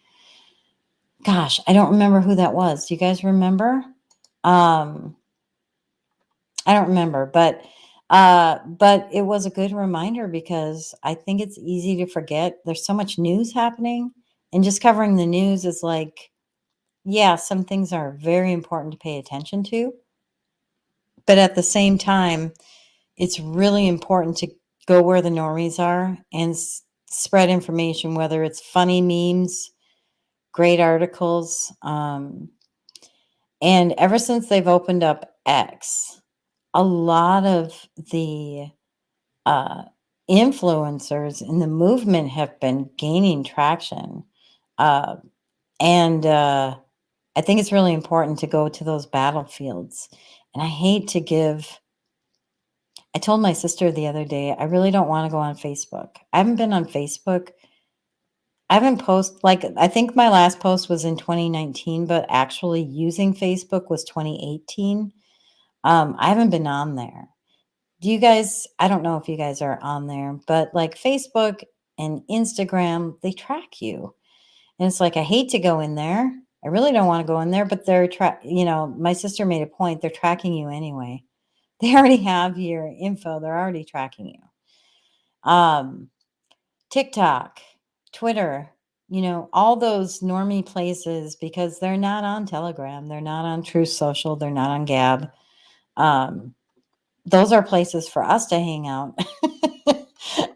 Gosh, I don't remember who that was. Do you guys remember? I don't remember, but it was a good reminder, because I think it's easy to forget. There's so much news happening, and just covering the news is like, yeah, some things are very important to pay attention to. But at the same time, it's really important to go where the normies are and spread information, whether it's funny memes, great articles. And ever since they've opened up X, a lot of the influencers in the movement have been gaining traction. And I think it's really important to go to those battlefields. And I told my sister the other day, I really don't want to go on Facebook. I haven't been on Facebook. I haven't I think my last post was in 2019, but actually using Facebook was 2018. I haven't been on there. Do you guys, I don't know if you guys are on there, but like Facebook and Instagram, they track you. And it's like, I hate to go in there. I really don't want to go in there, but my sister made a point. They're tracking you anyway. They already have your info. They're already tracking you. TikTok, Twitter, all those normie places, because they're not on Telegram, they're not on Truth Social, they're not on Gab. Those are places for us to hang out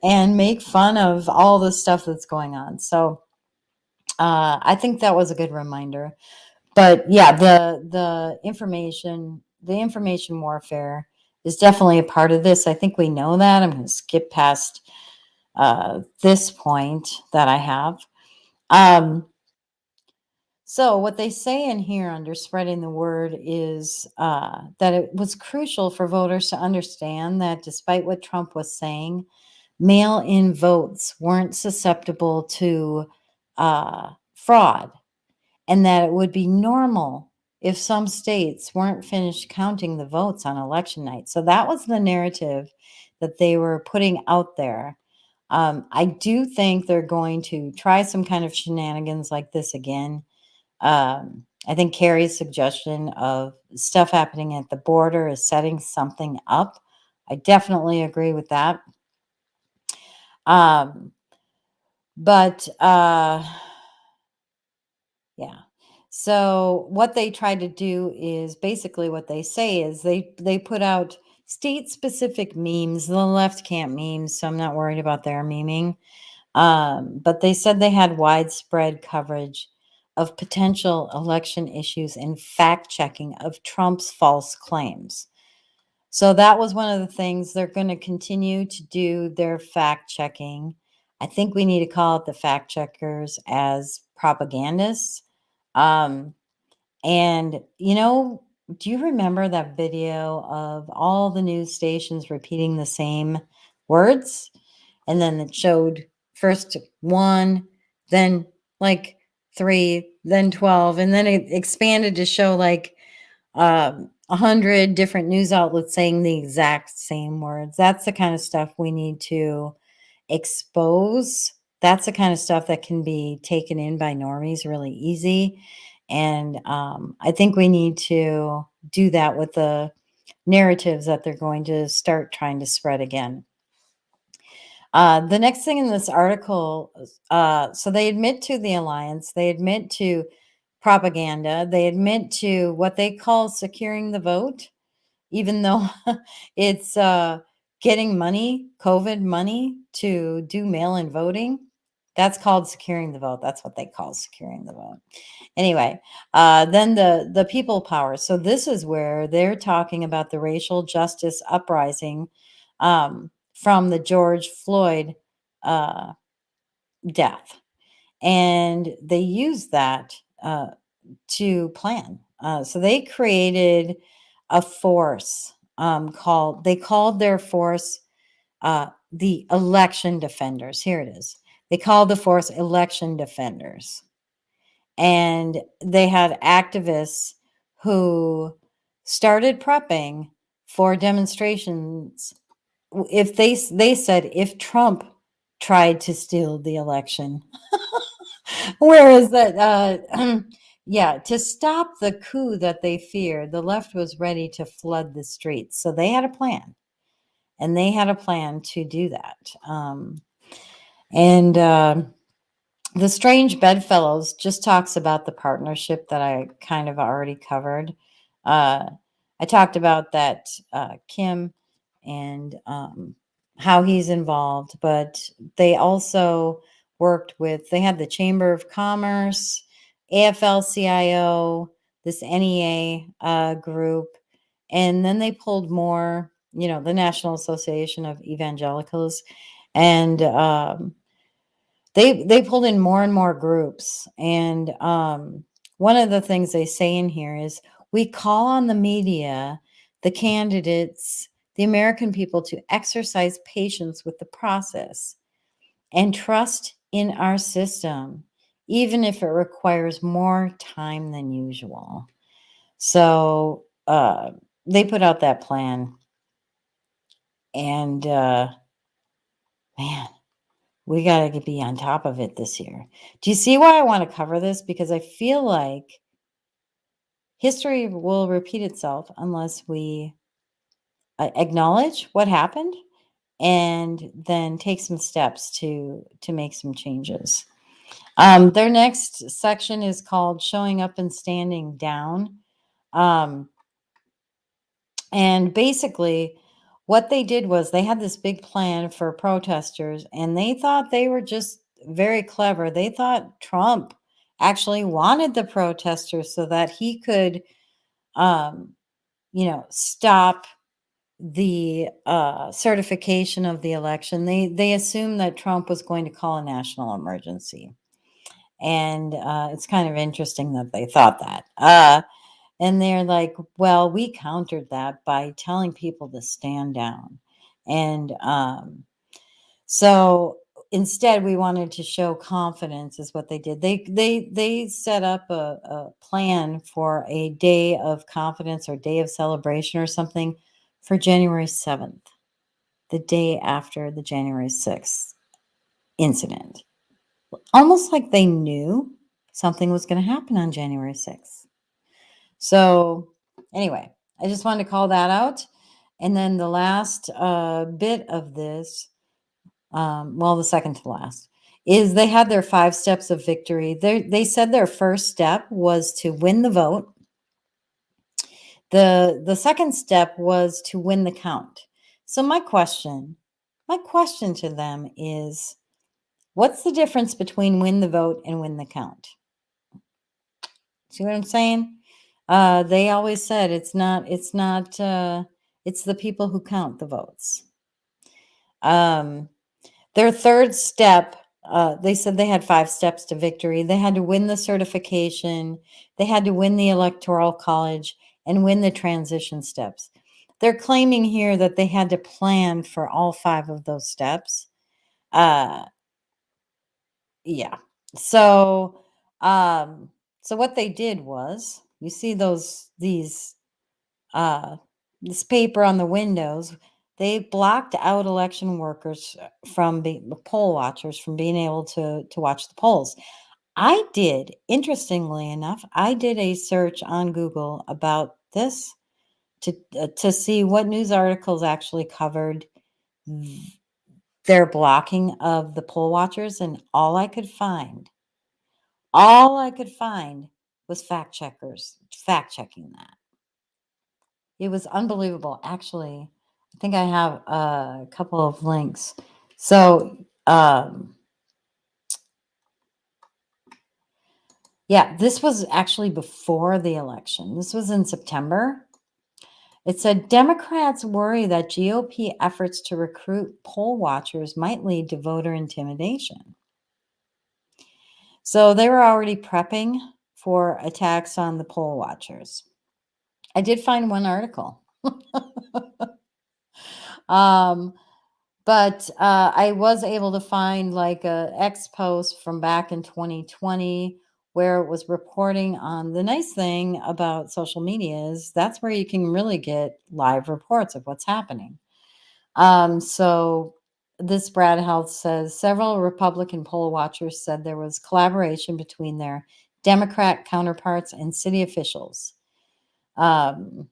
and make fun of all the stuff that's going on. So I think that was a good reminder. But yeah, the information warfare is definitely a part of this. I think we know that. I'm going to skip past this point that I have. So what they say in here under spreading the word is that it was crucial for voters to understand that despite what Trump was saying, mail-in votes weren't susceptible to fraud, and that it would be normal if some states weren't finished counting the votes on election night. So that was the narrative that they were putting out there. I do think they're going to try some kind of shenanigans like this again. I think Carrie's suggestion of stuff happening at the border is setting something up. I definitely agree with that. Yeah. So what they tried to do is basically what they say is they put out state-specific memes. The left can't meme, so I'm not worried about their memeing. But they said they had widespread coverage of potential election issues and fact-checking of Trump's false claims. So that was one of the things they're going to continue to do, their fact-checking. I think we need to call it the fact-checkers as propagandists. And, do you remember that video of all the news stations repeating the same words? And then it showed first 1, then like 3, then 12, and then it expanded to show like 100 different news outlets saying the exact same words. That's the kind of stuff we need to expose. That's the kind of stuff that can be taken in by normies really easy. And I think we need to do that with the narratives that they're going to start trying to spread again. The next thing in this article, so they admit to the alliance, they admit to propaganda, they admit to what they call securing the vote, even though it's getting money, COVID money, to do mail-in voting. That's called securing the vote. That's what they call securing the vote. Anyway, then the people power. So this is where they're talking about the racial justice uprising from the George Floyd death. And they use that to plan. So they created a force they called their force the election defenders. Here it is. They called the force election defenders. And they had activists who started prepping for demonstrations. If they said if Trump tried to steal the election, whereas that to stop the coup that they feared, the left was ready to flood the streets. So they had a plan, and they had a plan to do that. The Strange Bedfellows just talks about the partnership that I kind of already covered. I talked about that Kim and how he's involved, but they also worked with, they had the Chamber of Commerce, AFL-CIO, this NEA group, and then they pulled more, the National Association of Evangelicals, and they pulled in more and more groups. And one of the things they say in here is, we call on the media, the candidates, the American people to exercise patience with the process and trust in our system, even if it requires more time than usual. So they put out that plan. And man, we got to be on top of it this year. Do you see why I want to cover this? Because I feel like history will repeat itself unless we acknowledge what happened and then take some steps to make some changes. Their next section is called Showing Up and Standing Down. And basically, what they did was they had this big plan for protesters, and they thought they were just very clever. They thought Trump actually wanted the protesters so that he could, stop the certification of the election. They assumed that Trump was going to call a national emergency. And it's kind of interesting that they thought that. And they're like, well, we countered that by telling people to stand down. And so instead, we wanted to show confidence is what they did. They set up a plan for a day of confidence or day of celebration or something for January 7th, the day after the January 6th incident. Almost like they knew something was going to happen on January 6th. So anyway, I just wanted to call that out. And then the last bit of this, the second to last, is they had their 5 steps of victory. They said their first step was to win the vote. The second step was to win the count. So my question to them is, what's the difference between win the vote and win the count? See what I'm saying? They always said it's the people who count the votes. Their third step, they said they had 5 steps to victory. They had to win the certification, they had to win the Electoral College, and win the transition steps. They're claiming here that they had to plan for all 5 of those steps. Yeah. So what they did was, you see this paper on the windows, they blocked out election workers from poll watchers from being able to watch the polls. Interestingly enough, I did a search on Google about this to see what news articles actually covered their blocking of the poll watchers, and all I could find was fact checking that. It was unbelievable. Actually, I think I have a couple of links. So, this was actually before the election. This was in September. It said Democrats worry that GOP efforts to recruit poll watchers might lead to voter intimidation. So they were already prepping for attacks on the poll watchers. I did find one article. But I was able to find like a X post from back in 2020 where it was reporting on. The nice thing about social media is that's where you can really get live reports of what's happening. So this Brad Health says several Republican poll watchers said there was collaboration between their Democrat counterparts and city officials. So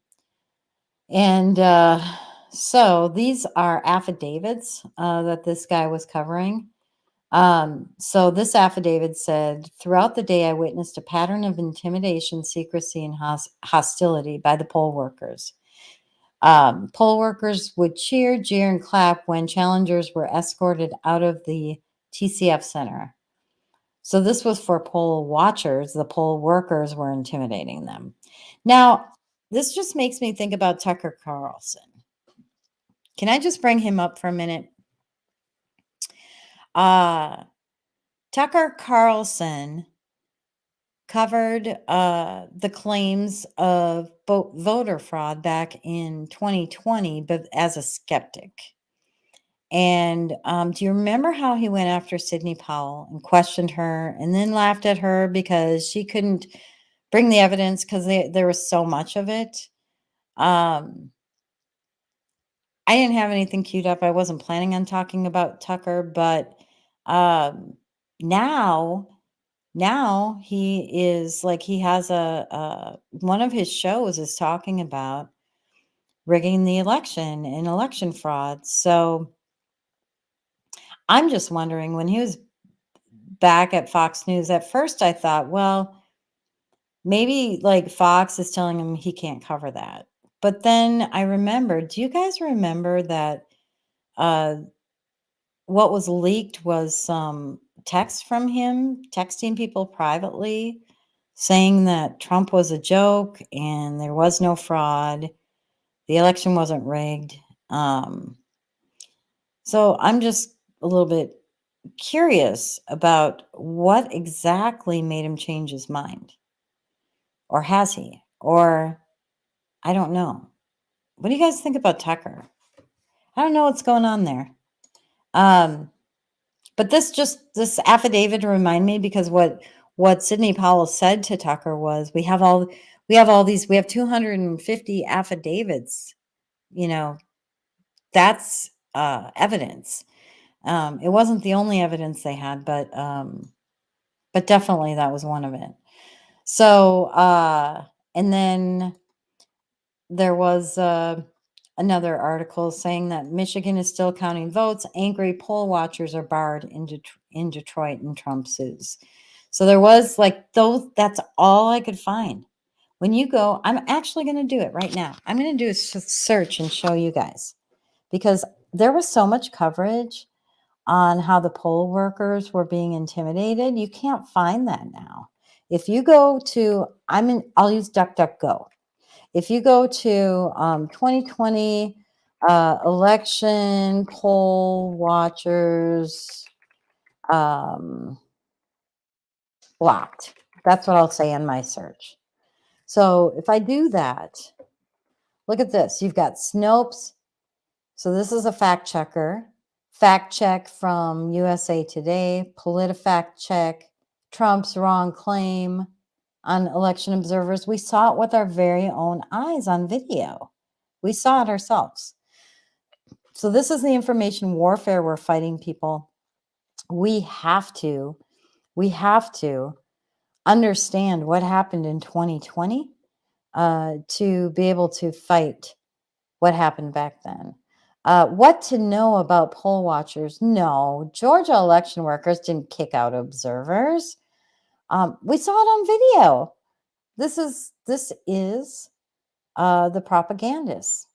these are affidavits that this guy was covering. So this affidavit said, throughout the day, I witnessed a pattern of intimidation, secrecy, and hostility by the poll workers. Poll workers would cheer, jeer, and clap when challengers were escorted out of the TCF center. So this was for poll watchers. The poll workers were intimidating them. Now, this just makes me think about Tucker Carlson. Can I just bring him up for a minute? Tucker Carlson covered the claims of voter fraud back in 2020, but as a skeptic. And do you remember how he went after Sidney Powell and questioned her and then laughed at her because she couldn't bring the evidence because there was so much of it? I didn't have anything queued up. I wasn't planning on talking about Tucker, but now he is like, he has one of his shows is talking about rigging the election and election fraud. So I'm just wondering, when he was back at Fox News, at first I thought, well, maybe like Fox is telling him he can't cover that. But then I remembered, do you guys remember that what was leaked was some text from him texting people privately saying that Trump was a joke and there was no fraud. The election wasn't rigged. So I'm just a little bit curious about what exactly made him change his mind. Or has he? Or I don't know. What do you guys think about Tucker? I don't know what's going on there. But this affidavit remind me, because what Sidney Powell said to Tucker was, we have 250 affidavits, that's evidence. It wasn't the only evidence they had, but definitely that was one of it. So, and then there was another article saying that Michigan is still counting votes. Angry poll watchers are barred in Detroit, and Trump sues. So there was that's all I could find. When you go, I'm actually going to do it right now. I'm going to do a search and show you guys, because there was so much coverage on how the poll workers were being intimidated. You can't find that now. If you go to, I'll use DuckDuckGo. If you go to 2020 election poll watchers blocked, that's what I'll say in my search. So if I do that, look at this. You've got Snopes. So this is a fact checker. Fact check from USA Today, PolitiFact check, Trump's wrong claim on election observers. We saw it with our very own eyes on video. We saw it ourselves. So this is the information warfare we're fighting, people. We have to understand what happened in 2020 to be able to fight what happened back then. What to know about poll watchers? No, Georgia election workers didn't kick out observers. We saw it on video. This is the propagandists.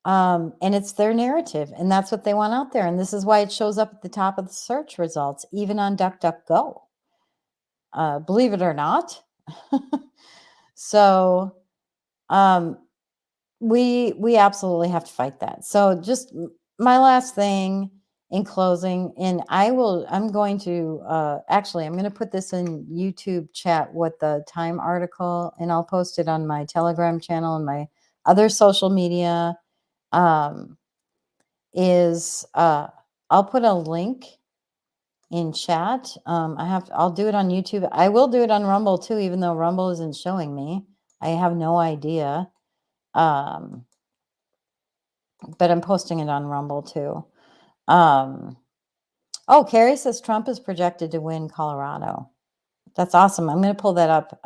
And it's their narrative, and that's what they want out there. And this is why it shows up at the top of the search results, even on DuckDuckGo. Believe it or not. So we absolutely have to fight that. So just my last thing in closing, and I'm going to put this in YouTube chat with the Time article, and I'll post it on my Telegram channel and my other social media. I'll put a link in chat. I'll do it on YouTube. I will do it on Rumble too, even though Rumble isn't showing me. I have no idea. But I'm posting it on Rumble too. Carrie says Trump is projected to win Colorado. That's awesome. I'm going to pull that up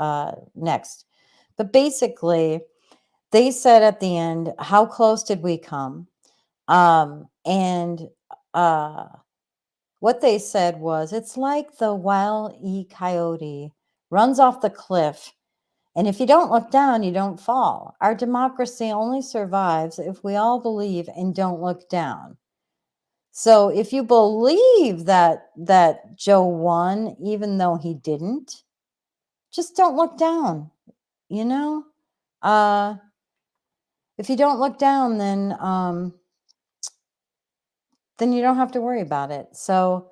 next. But basically, they said at the end, how close did we come? What they said was, it's like the Wile E. Coyote runs off the cliff, and if you don't look down, you don't fall. Our democracy only survives if we all believe and don't look down. So if you believe that Joe won, even though he didn't, just don't look down, If you don't look down, then you don't have to worry about it. So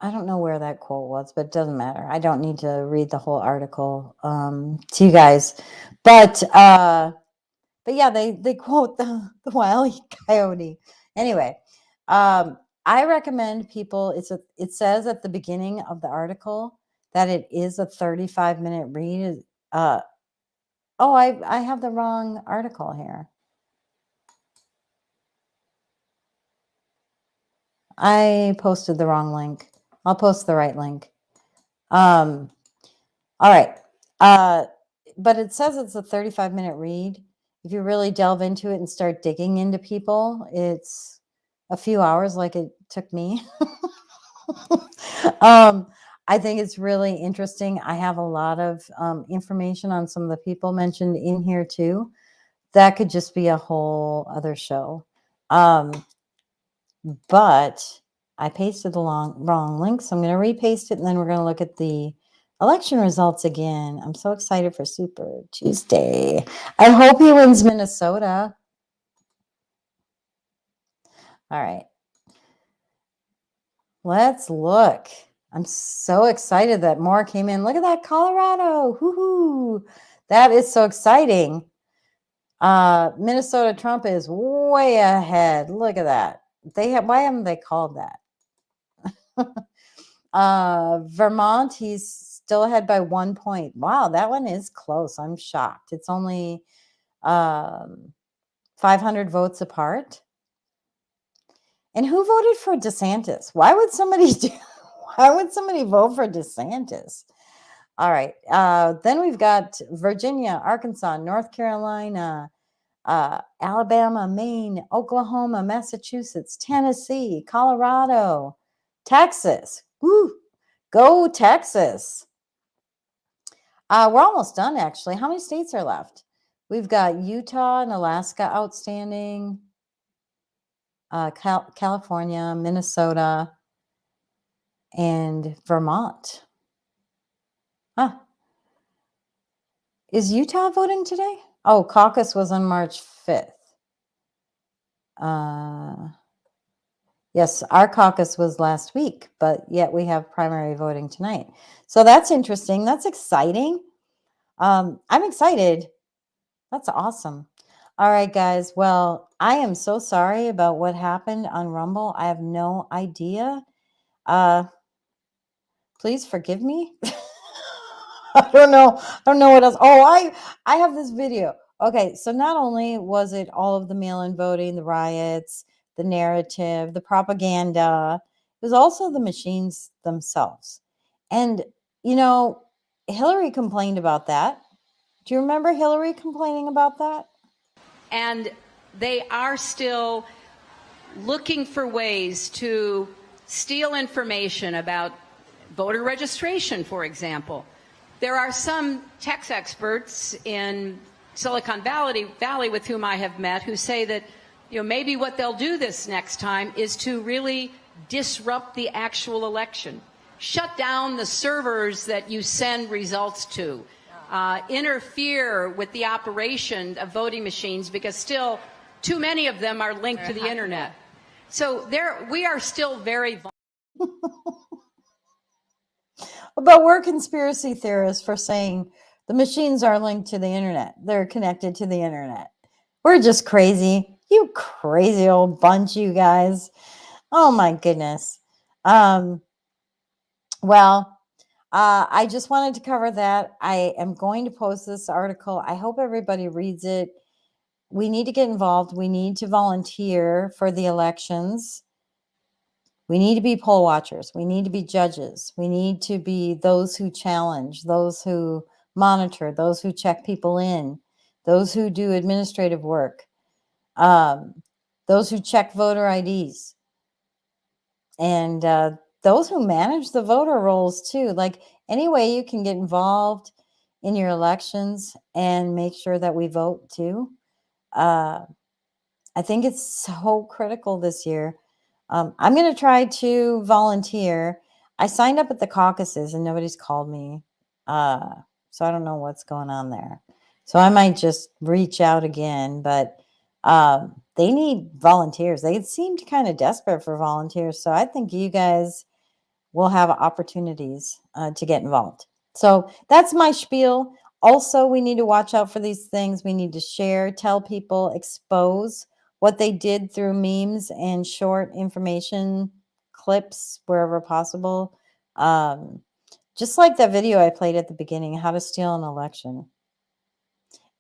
I don't know where that quote was, but it doesn't matter. I don't need to read the whole article to you guys. But yeah, they quote the Wile E. Coyote. Anyway, I recommend people, it says at the beginning of the article that it is a 35-minute read. I have the wrong article here. I posted the wrong link. I'll post the right link. All right. But it says it's a 35-minute read. If you really delve into it and start digging into people, it's a few hours like it took me. I think it's really interesting. I have a lot of information on some of the people mentioned in here too. That could just be a whole other show. But I pasted the wrong link, so I'm going to repaste it, and then we're going to look at the election results again. I'm so excited for Super Tuesday. I hope he wins Minnesota. All right. Let's look. I'm so excited that more came in. Look at that, Colorado. Woohoo. That is so exciting. Minnesota Trump is way ahead. Look at that. Why haven't they called that? Vermont, he's still ahead by 1 point. Wow, that one is close. I'm shocked. It's only 500 votes apart. And who voted for DeSantis? Why would somebody vote for DeSantis? All right. Then we've got Virginia, Arkansas, North Carolina, Alabama, Maine, Oklahoma, Massachusetts, Tennessee, Colorado, Texas. Woo! Go Texas. We're almost done, actually. How many states are left? We've got Utah and Alaska outstanding. California, Minnesota, and Vermont. Is Utah voting today? Oh, caucus was on March 5th. Yes, our caucus was last week, but yet we have primary voting tonight. So that's interesting. That's exciting. I'm excited. That's awesome. All right, guys. Well, I am so sorry about what happened on Rumble. I have no idea. Please forgive me. I don't know what else. Oh, I have this video. Okay, so not only was it all of the mail-in voting, the riots, the narrative, the propaganda, it was also the machines themselves. And, Hillary complained about that. Do you remember Hillary complaining about that? And they are still looking for ways to steal information about voter registration, for example. There are some tax experts in Silicon Valley with whom I have met who say that maybe what they'll do this next time is to really disrupt the actual election, shut down the servers that you send results to, interfere with the operation of voting machines, because still too many of them are linked to the internet. So we are still very But we're conspiracy theorists for saying the machines are linked to the internet. They're connected to the internet. We're just crazy. You crazy old bunch, you guys. Oh my goodness. I just wanted to cover that. I am going to post this article. I hope everybody reads it. We need to get involved. We need to volunteer for the elections. We need to be poll watchers. We need to be judges. We need to be those who challenge, those who monitor, those who check people in, those who do administrative work, those who check voter IDs, and those who manage the voter rolls too. Like, any way you can get involved in your elections and make sure that we vote too. I think it's so critical this year. I'm going to try to volunteer. I signed up at the caucuses and nobody's called me. So I don't know what's going on there. So I might just reach out again, but they need volunteers. They seemed kind of desperate for volunteers. So I think you guys will have opportunities to get involved. So that's my spiel. Also, we need to watch out for these things. We need to share, tell people, expose what they did through memes and short information clips wherever possible. Just like that video I played at the beginning, how to steal an election.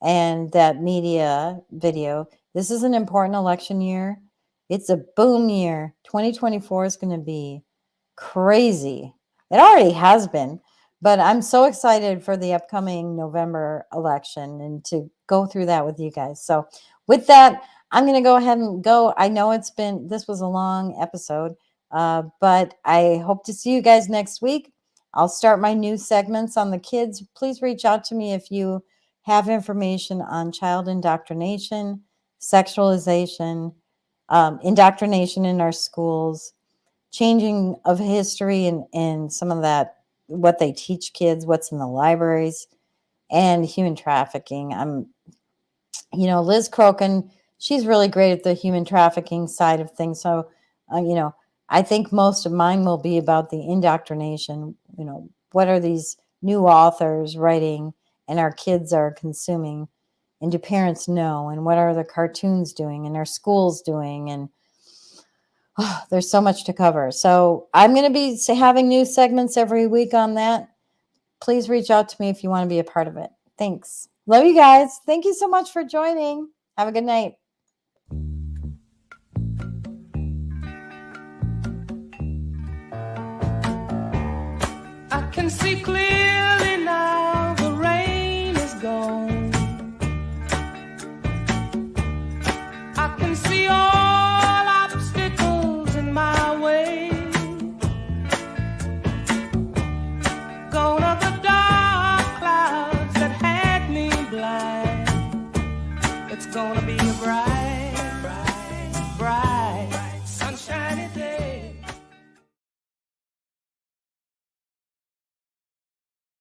And that media video. This is an important election year. It's a boom year. 2024 is going to be crazy. It already has been. But I'm so excited for the upcoming November election and to go through that with you guys. So with that, I'm going to go ahead and go. I know this was a long episode. But I hope to see you guys next week. I'll start my new segments on the kids. Please reach out to me if you have information on child indoctrination, sexualization, indoctrination in our schools, changing of history and some of that, what they teach kids, what's in the libraries, and human trafficking. Liz Crokin, she's really great at the human trafficking side of things. So, I think most of mine will be about the indoctrination. What are these new authors writing and our kids are consuming? And do parents know? And what are the cartoons doing and our schools doing? And there's so much to cover. So I'm going to be having new segments every week on that. Please reach out to me if you want to be a part of it. Thanks. Love you guys. Thank you so much for joining. Have a good night. I can see clear.